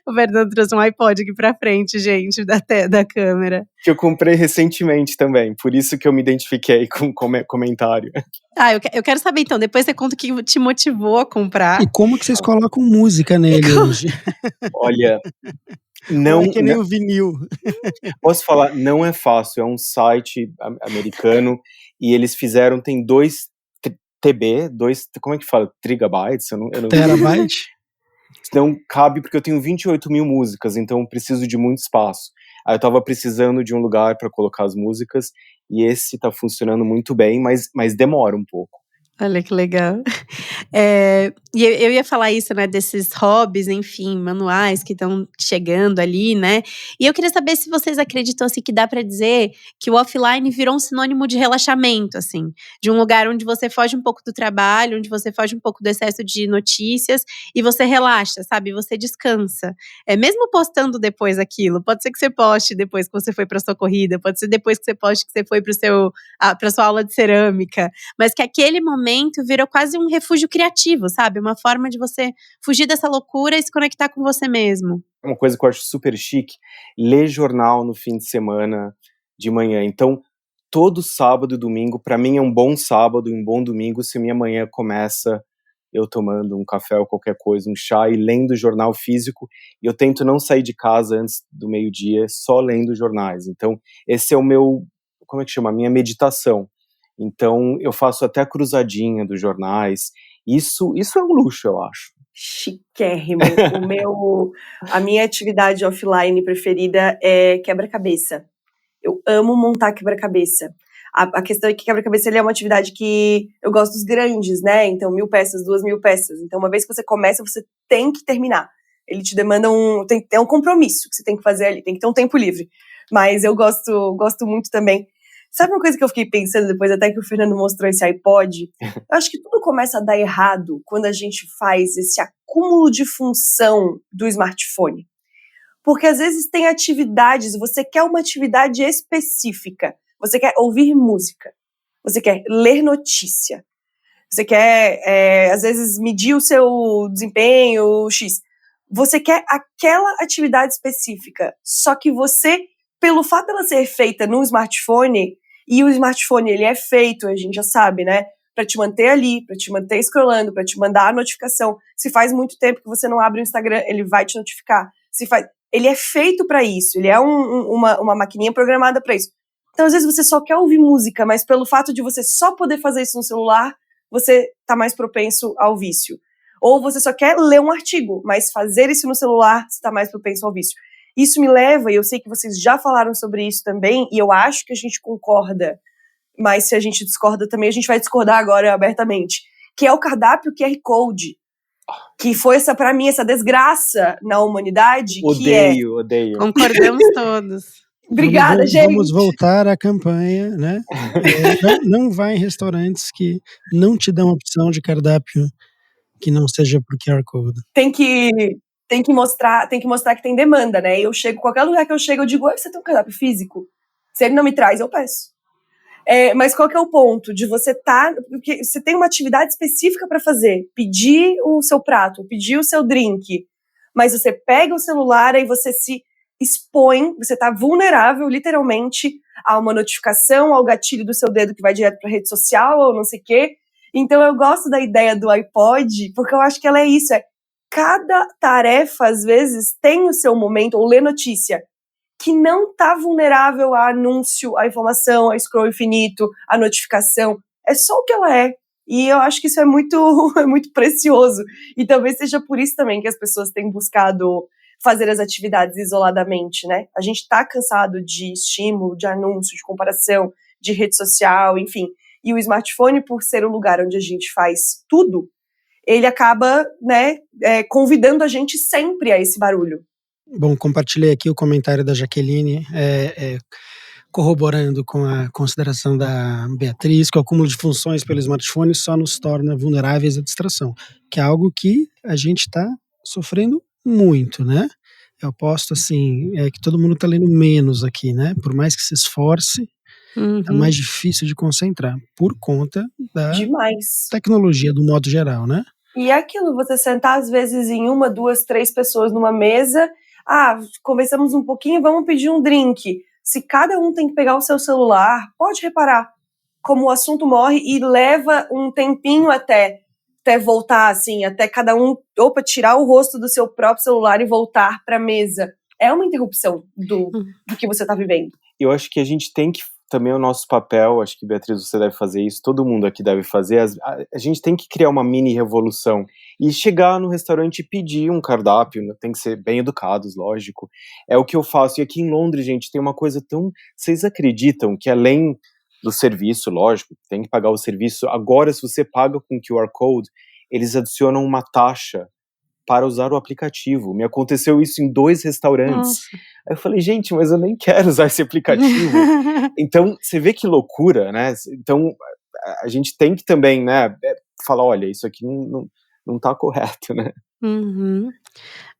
O Fernando trouxe um iPod aqui pra frente, gente, da câmera. Que eu comprei recentemente também, por isso que eu me identifiquei com o comentário. Eu quero saber então, depois você conta o que te motivou a comprar. E como que vocês colocam música nele hoje? Olha, não… É que nem o vinil. Posso falar, não é fácil, é um site americano e eles fizeram, tem 2 TB, como é que fala? Trigabytes? Eu não Terabyte? Não cabe, porque eu tenho 28 mil músicas, então eu preciso de muito espaço. Aí eu tava precisando de um lugar para colocar as músicas, e esse tá funcionando muito bem, mas demora um pouco. Olha que legal. E eu ia falar isso, né, desses hobbies, enfim, manuais que estão chegando ali, né. E eu queria saber se vocês acreditam, assim, que dá pra dizer que o offline virou um sinônimo de relaxamento, assim, de um lugar onde você foge um pouco do trabalho, onde você foge um pouco do excesso de notícias e você relaxa, sabe, você descansa. Mesmo postando depois aquilo, pode ser que você poste depois que você foi pra sua corrida, pode ser depois que você poste que você foi pra sua aula de cerâmica, mas que aquele momento virou quase um refúgio criativo, sabe, uma forma de você fugir dessa loucura e se conectar com você mesmo. Uma coisa que eu acho super chique, ler jornal no fim de semana, de manhã. Então, todo sábado e domingo, pra mim é um bom sábado e um bom domingo se minha manhã começa eu tomando um café ou qualquer coisa, um chá e lendo jornal físico, e eu tento não sair de casa antes do meio-dia, só lendo jornais. Então, esse é o meu, como é que chama? A minha meditação. Então, eu faço até a cruzadinha dos jornais. Isso é um luxo, eu acho. Chiquérrimo. A minha atividade offline preferida é quebra-cabeça. Eu amo montar quebra-cabeça. A questão é que quebra-cabeça ele é uma atividade que eu gosto dos grandes, né? Então, 1.000 peças, 2.000 peças. Então, uma vez que você começa, você tem que terminar. Ele te demanda tem um compromisso que você tem que fazer ali, tem que ter um tempo livre. Mas eu gosto muito também. Sabe uma coisa que eu fiquei pensando depois, até que o Fernando mostrou esse iPod? Eu acho que tudo começa a dar errado quando a gente faz esse acúmulo de função do smartphone. Porque às vezes tem atividades, você quer uma atividade específica, você quer ouvir música, você quer ler notícia, você quer, às vezes, medir o seu desempenho, X. Você quer aquela atividade específica, só que você, pelo fato dela ser feita no smartphone, e o smartphone ele é feito, a gente já sabe, né, para te manter ali, para te manter scrollando, para te mandar a notificação. Se faz muito tempo que você não abre o Instagram, ele vai te notificar. Ele é feito para isso, ele é uma maquininha programada para isso. Então, às vezes, você só quer ouvir música, mas pelo fato de você só poder fazer isso no celular, você tá mais propenso ao vício. Ou você só quer ler um artigo, mas fazer isso no celular, você tá mais propenso ao vício. Isso me leva, e eu sei que vocês já falaram sobre isso também, e eu acho que a gente concorda, mas se a gente discorda também, a gente vai discordar agora abertamente, que é o cardápio QR Code, que foi pra mim, essa desgraça na humanidade, Odeio. Concordamos todos. Obrigada, gente. Vamos voltar à campanha, né? Não vai em restaurantes que não te dão opção de cardápio que não seja por QR Code. Tem que mostrar que tem demanda, né? Qualquer lugar que eu chego, eu digo, você tem um cardápio físico? Se ele não me traz, eu peço. Mas qual que é o ponto de você porque você tem uma atividade específica para fazer, pedir o seu prato, pedir o seu drink, mas você pega o celular e você se expõe, você tá vulnerável, literalmente, a uma notificação, ao gatilho do seu dedo que vai direto pra rede social, ou não sei o quê. Então eu gosto da ideia do iPod, porque eu acho que ela é isso, cada tarefa, às vezes, tem o seu momento, ou ler notícia, que não tá vulnerável a anúncio, a informação, a scroll infinito, a notificação. É só o que ela é. E eu acho que isso é muito, muito precioso. E talvez seja por isso também que as pessoas têm buscado fazer as atividades isoladamente, né? A gente tá cansado de estímulo, de anúncio, de comparação, de rede social, enfim. E o smartphone, por ser o lugar onde a gente faz tudo, ele acaba, né, convidando a gente sempre a esse barulho. Bom, compartilhei aqui o comentário da Jaqueline, corroborando com a consideração da Beatriz, que o acúmulo de funções pelo smartphone só nos torna vulneráveis à distração, que é algo que a gente está sofrendo muito, né? Eu aposto, assim, que todo mundo está lendo menos aqui, né? Por mais que se esforce, é mais difícil de concentrar, por conta da tecnologia do modo geral, né? E é aquilo, você sentar às vezes em 1, 2, 3 pessoas numa mesa, conversamos um pouquinho, vamos pedir um drink. Se cada um tem que pegar o seu celular, pode reparar como o assunto morre e leva um tempinho até voltar, assim, até cada um, tirar o rosto do seu próprio celular e voltar para a mesa. É uma interrupção do que você está vivendo. Eu acho que a gente tem que, também o nosso papel, acho que Beatriz, você deve fazer isso, todo mundo aqui deve fazer, a gente tem que criar uma mini revolução e chegar no restaurante e pedir um cardápio, tem que ser bem educados, lógico, é o que eu faço. E aqui em Londres, gente, tem uma coisa vocês acreditam que além do serviço, lógico, tem que pagar o serviço. Agora, se você paga com QR Code, eles adicionam uma taxa para usar o aplicativo. Me aconteceu isso em 2 restaurantes. Nossa. Aí eu falei, gente, mas eu nem quero usar esse aplicativo. Então, você vê que loucura, né? Então, a gente tem que também, né, falar, olha, isso aqui não tá correto, né? Uhum.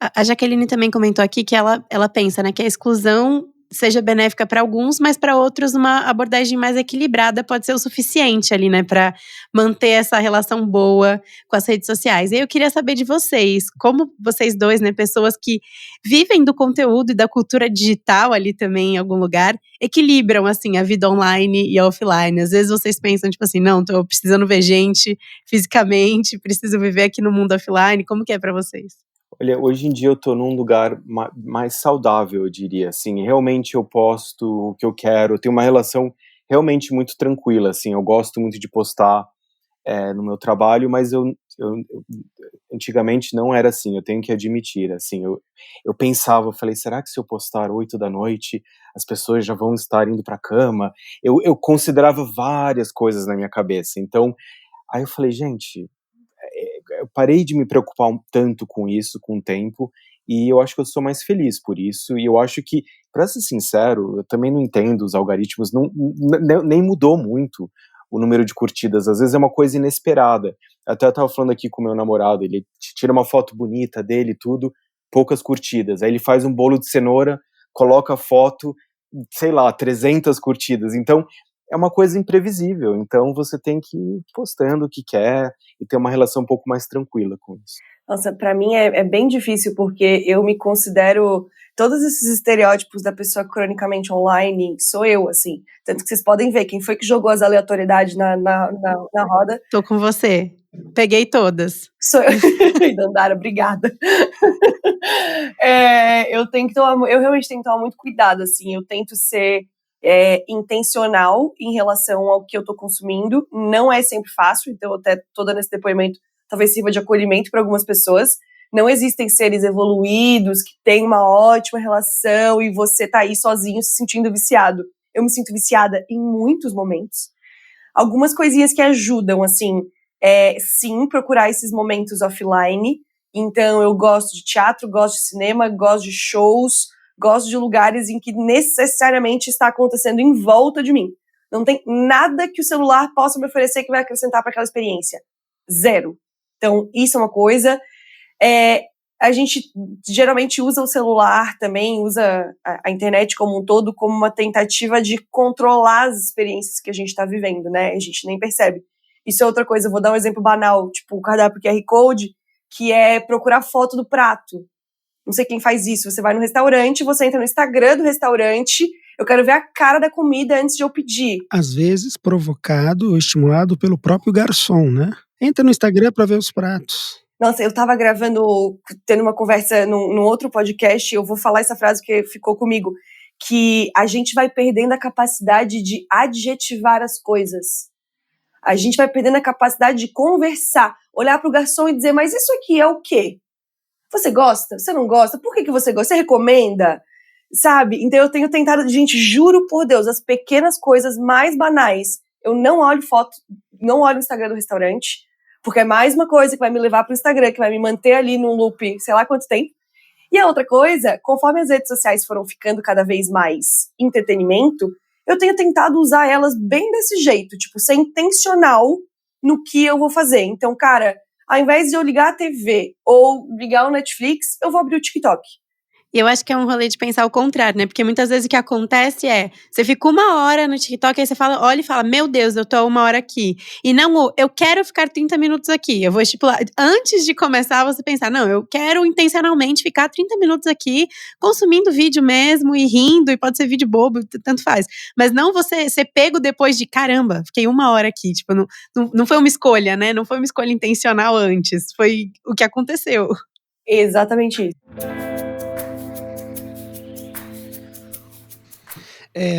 A Jaqueline também comentou aqui que ela pensa, né, que a exclusão seja benéfica para alguns, mas para outros uma abordagem mais equilibrada pode ser o suficiente ali, né, para manter essa relação boa com as redes sociais. E aí eu queria saber de vocês, como vocês dois, né, pessoas que vivem do conteúdo e da cultura digital ali também em algum lugar, equilibram, assim, a vida online e offline. Às vezes vocês pensam, tipo assim, não, tô precisando ver gente fisicamente, preciso viver aqui no mundo offline. Como que é para vocês? Olha, hoje em dia eu tô num lugar mais saudável, eu diria, assim, realmente eu posto o que eu quero, eu tenho uma relação realmente muito tranquila, assim, eu gosto muito de postar no meu trabalho, mas eu antigamente não era assim, eu tenho que admitir, assim, eu pensava, eu falei, será que se eu postar 8 da noite, as pessoas já vão estar indo pra cama? Eu considerava várias coisas na minha cabeça, então, aí eu falei, gente, eu parei de me preocupar tanto com isso com o tempo, e eu acho que eu sou mais feliz por isso, e eu acho que, pra ser sincero, eu também não entendo os algoritmos, nem mudou muito o número de curtidas, às vezes é uma coisa inesperada. Até eu tava falando aqui com o meu namorado, ele tira uma foto bonita dele e tudo, poucas curtidas, aí ele faz um bolo de cenoura, coloca a foto, sei lá, 300 curtidas, então é uma coisa imprevisível, então você tem que ir postando o que quer e ter uma relação um pouco mais tranquila com isso. Nossa, pra mim é bem difícil, porque eu me considero todos esses estereótipos da pessoa cronicamente online, sou eu, assim. Tanto que vocês podem ver, quem foi que jogou as aleatoriedades na roda? Tô com você. Peguei todas. Sou eu. E Dandara, obrigada. Eu realmente tenho que tomar muito cuidado, assim. Eu tento ser intencional em relação ao que eu tô consumindo. Não é sempre fácil, então eu até tô dando esse depoimento, talvez sirva de acolhimento para algumas pessoas. Não existem seres evoluídos que têm uma ótima relação e você tá aí sozinho se sentindo viciado. Eu me sinto viciada em muitos momentos. Algumas coisinhas que ajudam, assim, sim, procurar esses momentos offline. Então, eu gosto de teatro, gosto de cinema, gosto de shows, gosto de lugares em que necessariamente está acontecendo em volta de mim. Não tem nada que o celular possa me oferecer que vai acrescentar para aquela experiência. Zero. Então, isso é uma coisa. A gente geralmente usa o celular também, usa a internet como um todo como uma tentativa de controlar as experiências que a gente está vivendo, né? A gente nem percebe. Isso é outra coisa, eu vou dar um exemplo banal, tipo o cardápio QR Code, que é procurar foto do prato. Não sei quem faz isso, você vai no restaurante, você entra no Instagram do restaurante, eu quero ver a cara da comida antes de eu pedir. Às vezes provocado ou estimulado pelo próprio garçom, né? Entra no Instagram para ver os pratos. Nossa, eu tava tendo uma conversa num outro podcast, eu vou falar essa frase que ficou comigo, que a gente vai perdendo a capacidade de adjetivar as coisas. A gente vai perdendo a capacidade de conversar, olhar pro garçom e dizer, mas isso aqui é o quê? Você gosta? Você não gosta? Por que você gosta? Você recomenda? Sabe? Então eu tenho tentado, gente, juro por Deus, as pequenas coisas mais banais. Eu não olho foto, não olho o Instagram do restaurante, porque é mais uma coisa que vai me levar pro Instagram, que vai me manter ali num loop, sei lá quanto tempo. E a outra coisa, conforme as redes sociais foram ficando cada vez mais entretenimento, eu tenho tentado usar elas bem desse jeito, tipo, ser intencional no que eu vou fazer. Então, cara, ao invés de eu ligar a TV ou ligar o Netflix, eu vou abrir o TikTok. E eu acho que é um rolê de pensar o contrário, né? Porque muitas vezes o que acontece é, você fica 1 hora no TikTok, aí você olha e fala, meu Deus, eu tô 1 hora aqui. E não, eu quero ficar 30 minutos aqui. Eu vou estipular, antes de começar, você pensar, não, eu quero intencionalmente ficar 30 minutos aqui, consumindo vídeo mesmo, e rindo, e pode ser vídeo bobo, tanto faz. Mas não você ser pego depois de, caramba, fiquei 1 hora aqui. Tipo, não foi uma escolha, né? Não foi uma escolha intencional antes, foi o que aconteceu. Exatamente isso.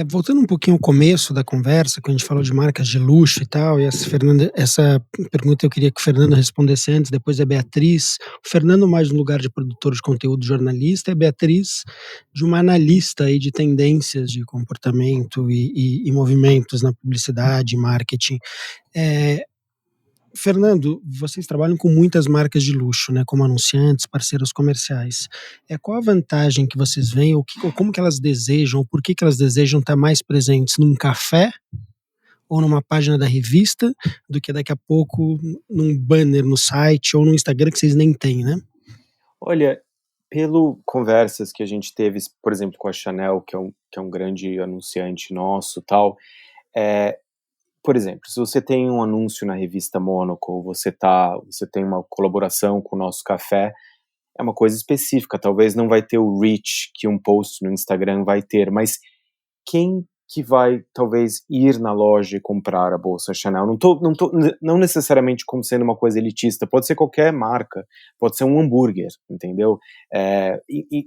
Voltando um pouquinho ao começo da conversa, quando a gente falou de marcas de luxo e tal, e essa pergunta eu queria que o Fernando respondesse antes, depois a Beatriz. O Fernando mais no lugar de produtor de conteúdo jornalista, e a Beatriz de uma analista aí de tendências de comportamento e movimentos na publicidade e marketing. Fernando, vocês trabalham com muitas marcas de luxo, né, como anunciantes, parceiros comerciais. Qual a vantagem que vocês veem, ou como que elas desejam, ou por que elas desejam estar mais presentes num café ou numa página da revista, do que daqui a pouco num banner no site ou no Instagram que vocês nem têm, né? Olha, pelo conversas que a gente teve, por exemplo, com a Chanel, que é um grande anunciante nosso, tal, por exemplo, se você tem um anúncio na revista Monocle, você tem uma colaboração com o nosso café, é uma coisa específica, talvez não vai ter o reach que um post no Instagram vai ter, mas quem que vai, talvez, ir na loja e comprar a bolsa Chanel? Não necessariamente como sendo uma coisa elitista, pode ser qualquer marca, pode ser um hambúrguer, entendeu?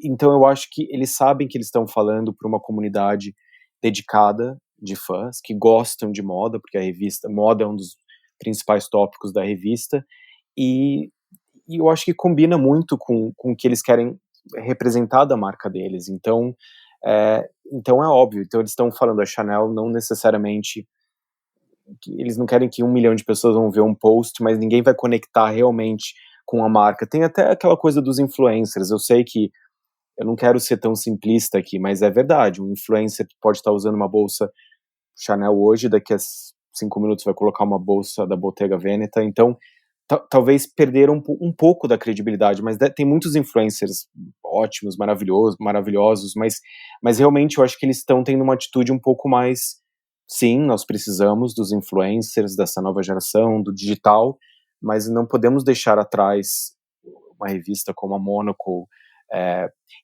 Então eu acho que eles sabem que eles estão falando para uma comunidade dedicada de fãs, que gostam de moda, porque a revista, moda é um dos principais tópicos da revista, e eu acho que combina muito com o que eles querem representar da marca deles, então é óbvio, então eles estão falando a Chanel, não necessariamente, eles não querem que 1 milhão de pessoas vão ver um post, mas ninguém vai conectar realmente com a marca. Tem até aquela coisa dos influencers, eu sei que eu não quero ser tão simplista aqui, mas é verdade, um influencer pode estar usando uma bolsa Chanel hoje, daqui a 5 minutos vai colocar uma bolsa da Bottega Veneta, então talvez perderam um pouco da credibilidade, mas tem muitos influencers ótimos, maravilhosos, mas realmente eu acho que eles estão tendo uma atitude um pouco mais, sim, nós precisamos dos influencers, dessa nova geração, do digital, mas não podemos deixar atrás uma revista como a Monocle,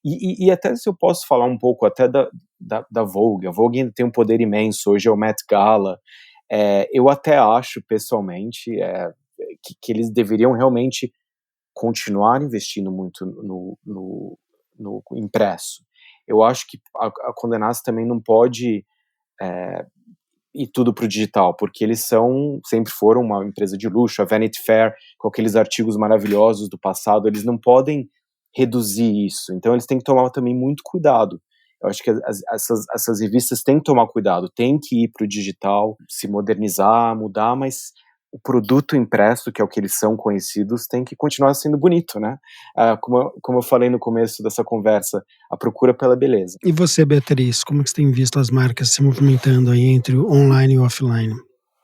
e até se eu posso falar um pouco até da Vogue, a Vogue ainda tem um poder imenso, hoje é o Met Gala, eu até acho, pessoalmente, que eles deveriam realmente continuar investindo muito no impresso. Eu acho que a Condé Nast também não pode ir tudo para o digital, porque eles sempre foram uma empresa de luxo, a Vanity Fair, com aqueles artigos maravilhosos do passado, eles não podem reduzir isso, então eles têm que tomar também muito cuidado. Eu acho que essas revistas têm que tomar cuidado, têm que ir para o digital, se modernizar, mudar, mas o produto impresso, que é o que eles são conhecidos, tem que continuar sendo bonito, né? Como eu falei no começo dessa conversa, a procura pela beleza. E você, Beatriz, como que você tem visto as marcas se movimentando aí entre o online e o offline?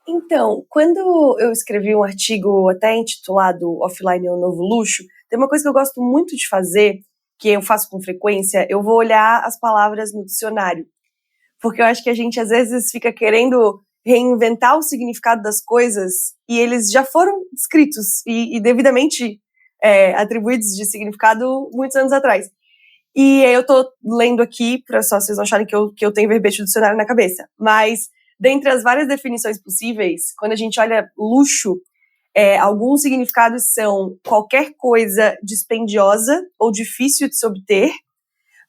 Então, quando eu escrevi um artigo até intitulado Offline é o Novo Luxo, tem uma coisa que eu gosto muito de fazer, que eu faço com frequência, eu vou olhar as palavras no dicionário. Porque eu acho que a gente às vezes fica querendo reinventar o significado das coisas e eles já foram descritos e devidamente atribuídos de significado muitos anos atrás. E eu tô lendo aqui, para só vocês não acharem que eu tenho verbete do dicionário na cabeça, mas dentre as várias definições possíveis, quando a gente olha luxo, alguns significados são qualquer coisa dispendiosa ou difícil de se obter,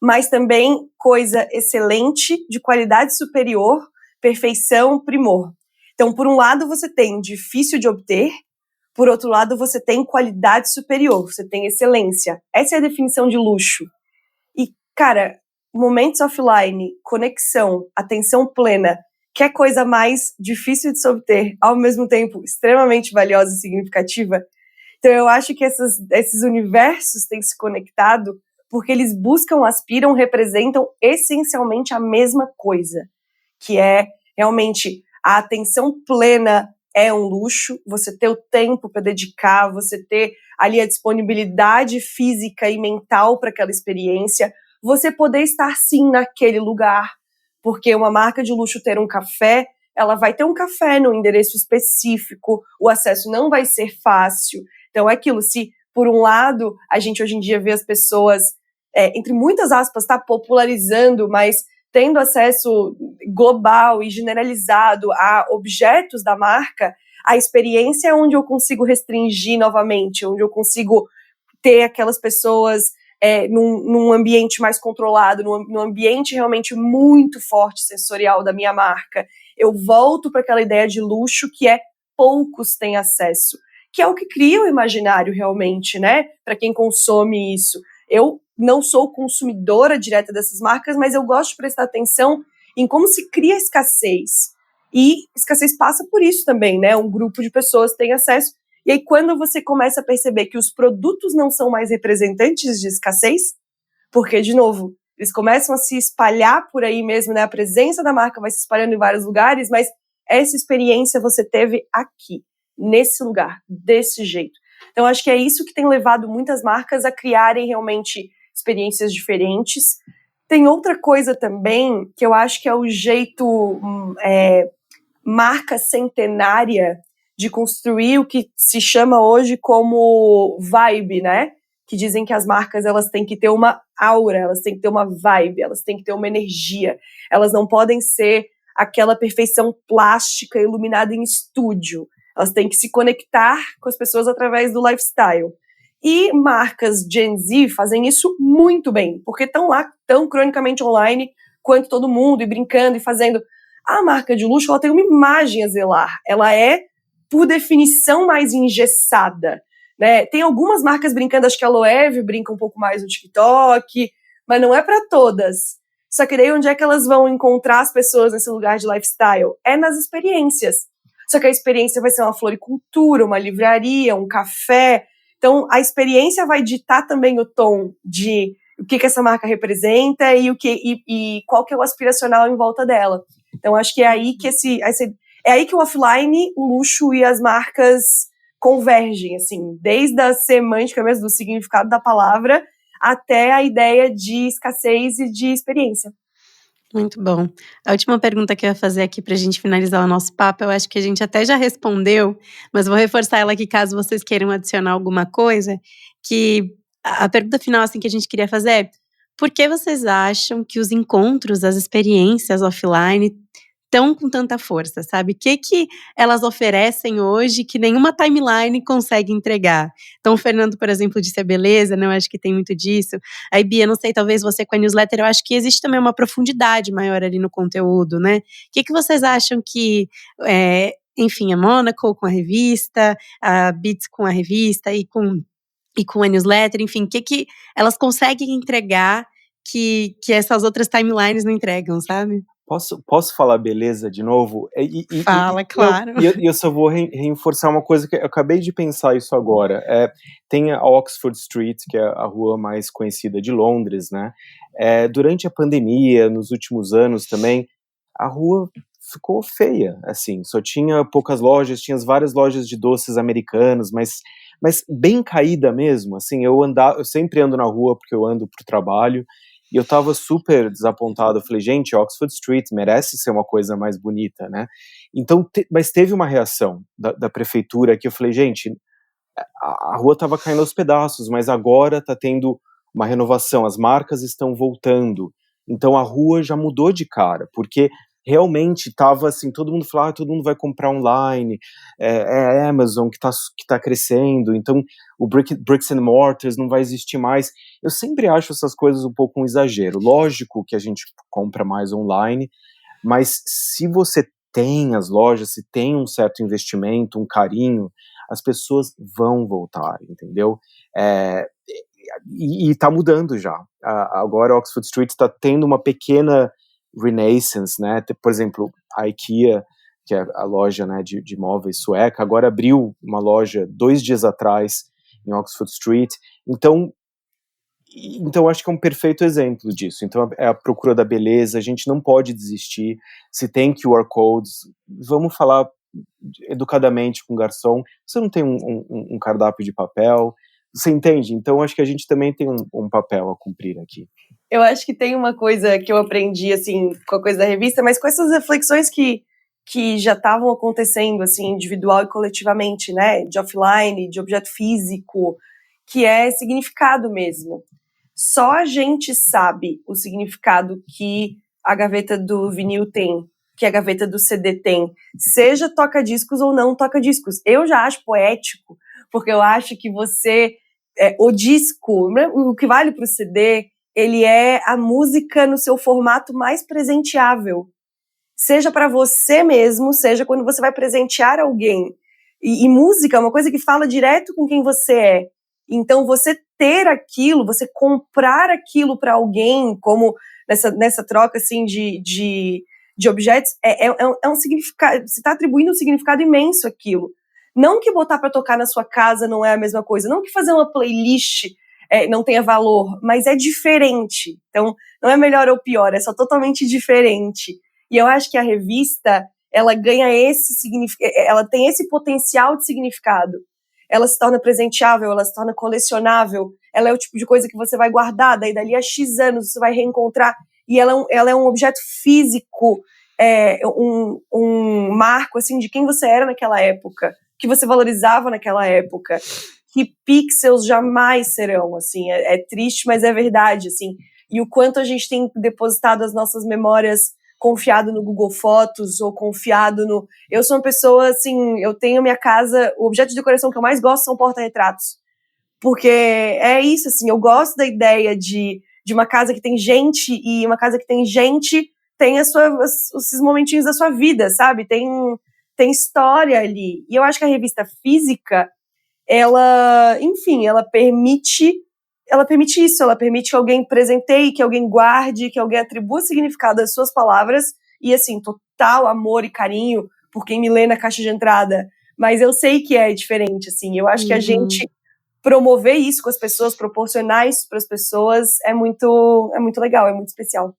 mas também coisa excelente, de qualidade superior, perfeição, primor. Então, por um lado, você tem difícil de obter, por outro lado, você tem qualidade superior, você tem excelência. Essa é a definição de luxo. E, cara, momentos offline, conexão, atenção plena, que é coisa mais difícil de se obter, ao mesmo tempo extremamente valiosa e significativa. Então, eu acho que esses universos têm se conectado porque eles buscam, aspiram, representam essencialmente a mesma coisa, que é realmente a atenção plena é um luxo, você ter o tempo para dedicar, você ter ali a disponibilidade física e mental para aquela experiência, você poder estar sim naquele lugar, porque uma marca de luxo ter um café, ela vai ter um café no endereço específico, o acesso não vai ser fácil. Então é aquilo, se por um lado a gente hoje em dia vê as pessoas, entre muitas aspas, popularizando, mas tendo acesso global e generalizado a objetos da marca, a experiência é onde eu consigo restringir novamente, onde eu consigo ter aquelas pessoas num ambiente mais controlado, num ambiente realmente muito forte sensorial da minha marca. Eu volto para aquela ideia de luxo que poucos têm acesso, que é o que cria o imaginário realmente, né? Para quem consome isso. Eu não sou consumidora direta dessas marcas, mas eu gosto de prestar atenção em como se cria escassez. E escassez passa por isso também, né? Um grupo de pessoas tem acesso. E aí, quando você começa a perceber que os produtos não são mais representantes de escassez, porque, de novo, eles começam a se espalhar por aí mesmo, né? A presença da marca vai se espalhando em vários lugares, mas essa experiência você teve aqui, nesse lugar, desse jeito. Então, acho que é isso que tem levado muitas marcas a criarem realmente experiências diferentes. Tem outra coisa também, que eu acho que é o jeito marca centenária de construir o que se chama hoje como vibe, né? Que dizem que as marcas elas têm que ter uma aura, elas têm que ter uma vibe, elas têm que ter uma energia. Elas não podem ser aquela perfeição plástica iluminada em estúdio. Elas têm que se conectar com as pessoas através do lifestyle. E marcas Gen Z fazem isso muito bem, porque estão lá tão cronicamente online quanto todo mundo, e brincando e fazendo. A marca de luxo ela tem uma imagem a zelar. Ela é, por definição, mais engessada. Né? Tem algumas marcas brincando, acho que a Loewe brinca um pouco mais no TikTok, mas não é para todas. Só que daí onde é que elas vão encontrar as pessoas nesse lugar de lifestyle? É nas experiências. Só que a experiência vai ser uma floricultura, uma livraria, um café. Então, a experiência vai ditar também o tom de o que essa marca representa e qual que é o aspiracional em volta dela. Então, acho que é aí que o offline, o luxo e as marcas convergem, assim, desde a semântica mesmo, do significado da palavra, até a ideia de escassez e de experiência. Muito bom. A última pergunta que eu ia fazer aqui para a gente finalizar o nosso papo, eu acho que a gente até já respondeu, mas vou reforçar ela aqui caso vocês queiram adicionar alguma coisa, que a pergunta final assim, que a gente queria fazer é: por que vocês acham que os encontros, as experiências offline estão com tanta força, sabe? O que elas oferecem hoje que nenhuma timeline consegue entregar? Então, o Fernando, por exemplo, disse a beleza, né? Eu acho que tem muito disso. Aí, Bia, não sei, talvez você com a newsletter, eu acho que existe também uma profundidade maior ali no conteúdo, né? O que vocês acham que, enfim, a Monaco com a revista, a Beats com a revista e com a newsletter, enfim, o que elas conseguem entregar que essas outras timelines não entregam, sabe? Posso falar beleza de novo? Fala, claro. E eu só vou reforçar uma coisa que eu acabei de pensar isso agora. Tem a Oxford Street, que é a rua mais conhecida de Londres, né? Durante a pandemia, nos últimos anos também, a rua ficou feia, assim, só tinha poucas lojas, tinha várias lojas de doces americanos, mas bem caída mesmo, assim, eu sempre ando na rua porque eu ando pro trabalho, e eu tava super desapontado. Eu falei, gente, Oxford Street merece ser uma coisa mais bonita, né? Então, mas teve uma reação da prefeitura que eu falei, gente, a rua tava caindo aos pedaços, mas agora tá tendo uma renovação, as marcas estão voltando. Então a rua já mudou de cara, porque realmente tava assim, todo mundo falava, todo mundo vai comprar online, a Amazon que tá crescendo, então o bricks and mortars não vai existir mais. Eu sempre acho essas coisas um pouco um exagero. Lógico que a gente compra mais online, mas se você tem as lojas, se tem um certo investimento, um carinho, as pessoas vão voltar, entendeu? E tá mudando já. Agora Oxford Street está tendo uma pequena renaissance, né? Por exemplo, a IKEA, que é a loja, né, de móveis sueca, agora abriu uma loja 2 dias atrás em Oxford Street. Então acho que é um perfeito exemplo disso. Então é a procura da beleza, a gente não pode desistir. Se tem QR codes, vamos falar educadamente com o garçom. Você não tem um cardápio de papel, você entende? Então acho que a gente também tem um papel a cumprir aqui. Eu acho que tem uma coisa que eu aprendi, assim, com a coisa da revista, mas com essas reflexões que já estavam acontecendo, assim, individual e coletivamente, né, de offline, de objeto físico, que é significado mesmo. Só a gente sabe o significado que a gaveta do vinil tem, que a gaveta do CD tem, seja toca-discos ou não toca-discos. Eu já acho poético, porque eu acho que você o disco, né, o que vale pro CD, ele é a música no seu formato mais presenteável. Seja para você mesmo, seja quando você vai presentear alguém. E música é uma coisa que fala direto com quem você é. Então, você ter aquilo, você comprar aquilo para alguém, como nessa troca assim, de objetos, é um significado. Você está atribuindo um significado imenso àquilo. Não que botar para tocar na sua casa não é a mesma coisa, não que fazer uma playlist não tenha valor, mas é diferente. Então, não é melhor ou pior, é só totalmente diferente. E eu acho que a revista, ela ganha esse significado, ela tem esse potencial de significado. Ela se torna presenteável, ela se torna colecionável, ela é o tipo de coisa que você vai guardar, daí dali a X anos você vai reencontrar, e ela é um objeto físico, um marco, assim, de quem você era naquela época, que você valorizava naquela época, que pixels jamais serão, assim, é triste, mas é verdade, assim, e o quanto a gente tem depositado as nossas memórias confiado no Google Fotos ou confiado no... Eu sou uma pessoa, assim, eu tenho minha casa... O objeto de decoração que eu mais gosto são porta-retratos. Porque é isso, assim, eu gosto da ideia de uma casa que tem gente, e uma casa que tem gente tem esses momentinhos da sua vida, sabe? Tem história ali. E eu acho que a revista física, ela, enfim, ela permite isso, ela permite que alguém presenteie, que alguém guarde, que alguém atribua significado às suas palavras, e assim, total amor e carinho por quem me lê na caixa de entrada, mas eu sei que é diferente, assim, eu acho que a gente promover isso com as pessoas, proporcionar isso para as pessoas, é muito legal, é muito especial.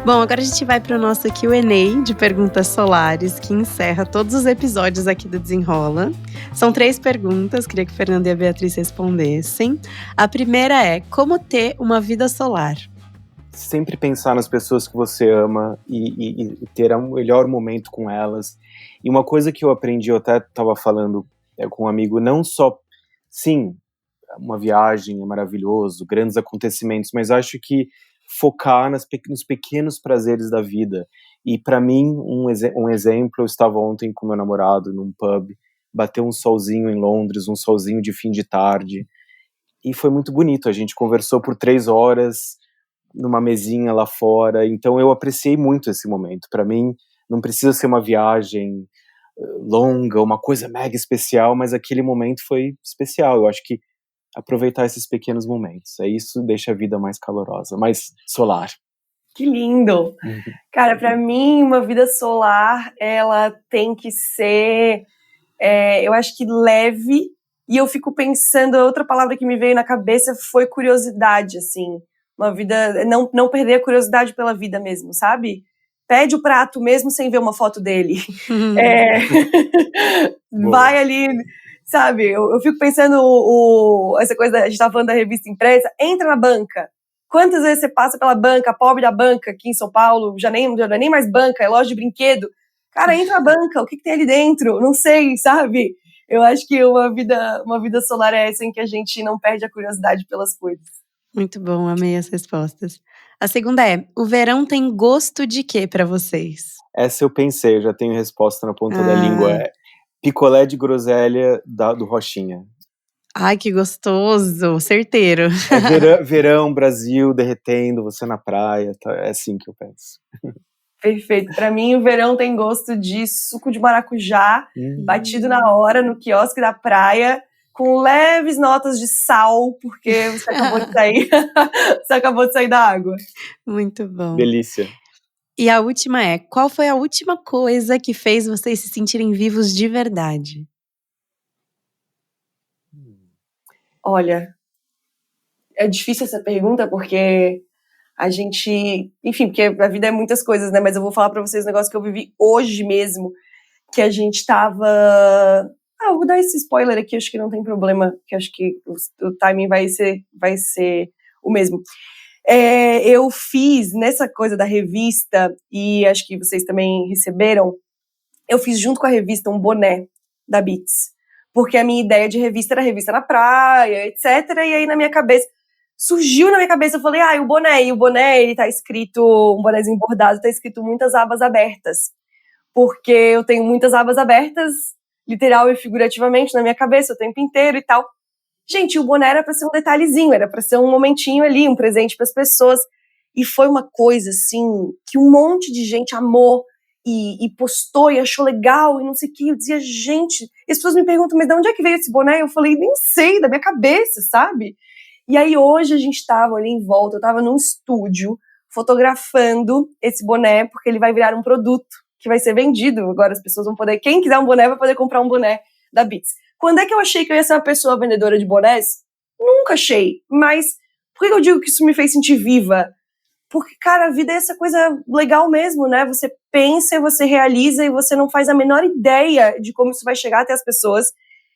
Bom, agora a gente vai para o nosso Q&A de perguntas solares, que encerra todos os episódios aqui do Desenrola. São 3 perguntas, queria que o Fernando e a Beatriz respondessem. A primeira é, como ter uma vida solar? Sempre pensar nas pessoas que você ama e ter um melhor momento com elas. E uma coisa que eu aprendi, eu até estava falando com um amigo, não só, sim, uma viagem é maravilhoso, grandes acontecimentos, mas acho que focar nos pequenos prazeres da vida. E para mim, um exemplo, eu estava ontem com meu namorado num pub, bateu um solzinho em Londres, um solzinho de fim de tarde, e foi muito bonito, a gente conversou por 3 horas, numa mesinha lá fora, então eu apreciei muito esse momento. Para mim, não precisa ser uma viagem longa, uma coisa mega especial, mas aquele momento foi especial. Eu acho que aproveitar esses pequenos momentos, isso deixa a vida mais calorosa, mais solar. Que lindo! Cara, para mim, uma vida solar, ela tem que ser, eu acho que leve, e eu fico pensando, outra palavra que me veio na cabeça foi curiosidade, assim, uma vida, não perder a curiosidade pela vida mesmo, sabe? Pede o prato mesmo sem ver uma foto dele. Vai ali, sabe? Eu fico pensando, essa coisa, a gente tava falando da revista impressa, entra na banca. Quantas vezes você passa pela banca, pobre da banca aqui em São Paulo, já não é nem mais banca, é loja de brinquedo. Cara, entra na banca, o que tem ali dentro? Não sei, sabe? Eu acho que uma vida solar é essa em que a gente não perde a curiosidade pelas coisas. Muito bom, amei as respostas. A segunda é, o verão tem gosto de quê pra vocês? Essa eu pensei, eu já tenho resposta na ponta da língua, é picolé de groselha do Rochinha. Ai, que gostoso, certeiro. Verão, Brasil, derretendo, você na praia, é assim que eu penso. Perfeito. Para mim, o verão tem gosto de suco de maracujá, batido na hora no quiosque da praia, com leves notas de sal, porque você acabou de sair da água. Muito bom. Delícia. E a última é, qual foi a última coisa que fez vocês se sentirem vivos de verdade? Olha, é difícil essa pergunta, porque a gente... Enfim, porque a vida é muitas coisas, né? Mas eu vou falar pra vocês um negócio que eu vivi hoje mesmo, que a gente tava... eu vou dar esse spoiler aqui, acho que não tem problema, que acho que o timing vai ser o mesmo. Eu fiz, nessa coisa da revista, e acho que vocês também receberam, eu fiz junto com a revista um boné da Beats, porque a minha ideia de revista era revista na praia, etc, e aí surgiu na minha cabeça, eu falei, o boné, ele tá escrito, um bonézinho bordado, tá escrito muitas abas abertas, porque eu tenho muitas abas abertas literal e figurativamente na minha cabeça o tempo inteiro e tal. Gente, o boné era pra ser um detalhezinho, era pra ser um momentinho ali, um presente pras pessoas. E foi uma coisa, assim, que um monte de gente amou e postou e achou legal e não sei o que. Eu dizia, gente... E as pessoas me perguntam, mas de onde é que veio esse boné? Eu falei, nem sei, da minha cabeça, sabe? E aí hoje a gente tava ali em volta, eu tava num estúdio fotografando esse boné, porque ele vai virar um produto que vai ser vendido. Agora as pessoas vão poder... Quem quiser um boné vai poder comprar um boné da Beats. Quando é que eu achei que eu ia ser uma pessoa vendedora de bonés? Nunca achei. Mas por que eu digo que isso me fez sentir viva? Porque, cara, a vida é essa coisa legal mesmo, né? Você pensa, você realiza e você não faz a menor ideia de como isso vai chegar até as pessoas.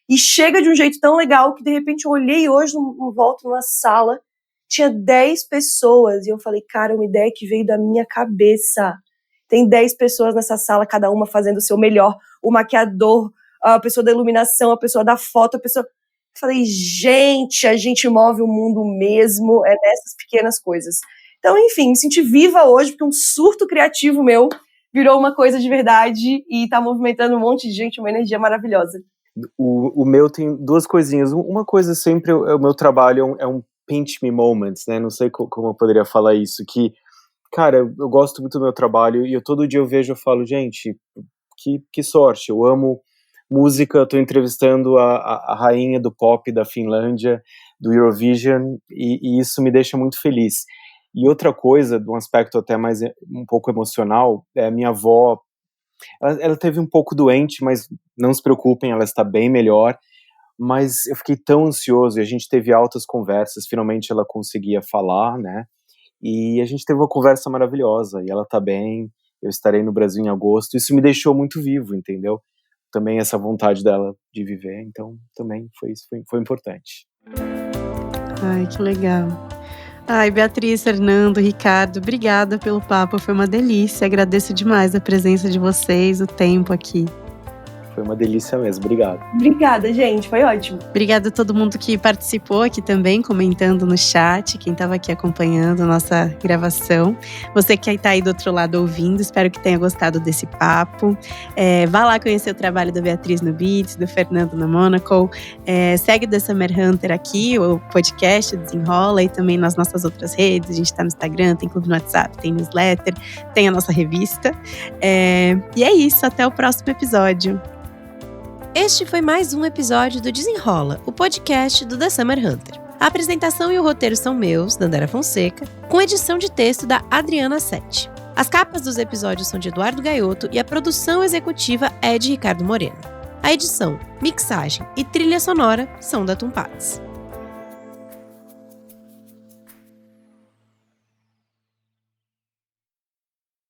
E chega de um jeito tão legal que, de repente, eu olhei hoje, volto numa sala, tinha 10 pessoas. E eu falei, cara, uma ideia que veio da minha cabeça. Tem 10 pessoas nessa sala, cada uma fazendo o seu melhor. O maquiador, a pessoa da iluminação, a pessoa da foto, a pessoa... Eu falei, gente, a gente move o mundo mesmo, é nessas pequenas coisas. Então, enfim, me senti viva hoje, porque um surto criativo meu virou uma coisa de verdade e tá movimentando um monte de gente, uma energia maravilhosa. O meu tem duas coisinhas. Uma coisa sempre, o meu trabalho é um pinch me moments, né? Não sei como eu poderia falar isso, que, cara, eu gosto muito do meu trabalho e todo dia eu vejo, eu falo, gente, que sorte, eu amo música, tô entrevistando a rainha do pop da Finlândia, do Eurovision, e isso me deixa muito feliz. E outra coisa, de um aspecto até mais um pouco emocional, é a minha avó, ela teve um pouco doente, mas não se preocupem, ela está bem melhor, mas eu fiquei tão ansioso, e a gente teve altas conversas, finalmente ela conseguia falar, né, e a gente teve uma conversa maravilhosa, e ela tá bem, eu estarei no Brasil em agosto, isso me deixou muito vivo, entendeu? Também essa vontade dela de viver, então também foi importante. Ai, que legal. Ai, Beatriz, Fernando, Ricardo, obrigada pelo papo, foi uma delícia, agradeço demais a presença de vocês, o tempo aqui. Foi uma delícia mesmo, obrigado. Obrigada, gente, foi ótimo. Obrigada a todo mundo que participou aqui também, comentando no chat, quem estava aqui acompanhando a nossa gravação. Você que está aí do outro lado ouvindo, espero que tenha gostado desse papo. Vá lá conhecer o trabalho da Beatriz no Beats, do Fernando na Monaco. Segue o The Summer Hunter aqui, o podcast Desenrola, e também nas nossas outras redes. A gente está no Instagram, tem clube no WhatsApp, tem newsletter, tem a nossa revista. E é isso, até o próximo episódio. Este foi mais um episódio do Desenrola, o podcast do The Summer Hunter. A apresentação e o roteiro são meus, Dandara Fonseca, com edição de texto da Adriana Sete. As capas dos episódios são de Eduardo Gaiotto e a produção executiva é de Ricardo Moreno. A edição, mixagem e trilha sonora são da Tumpats.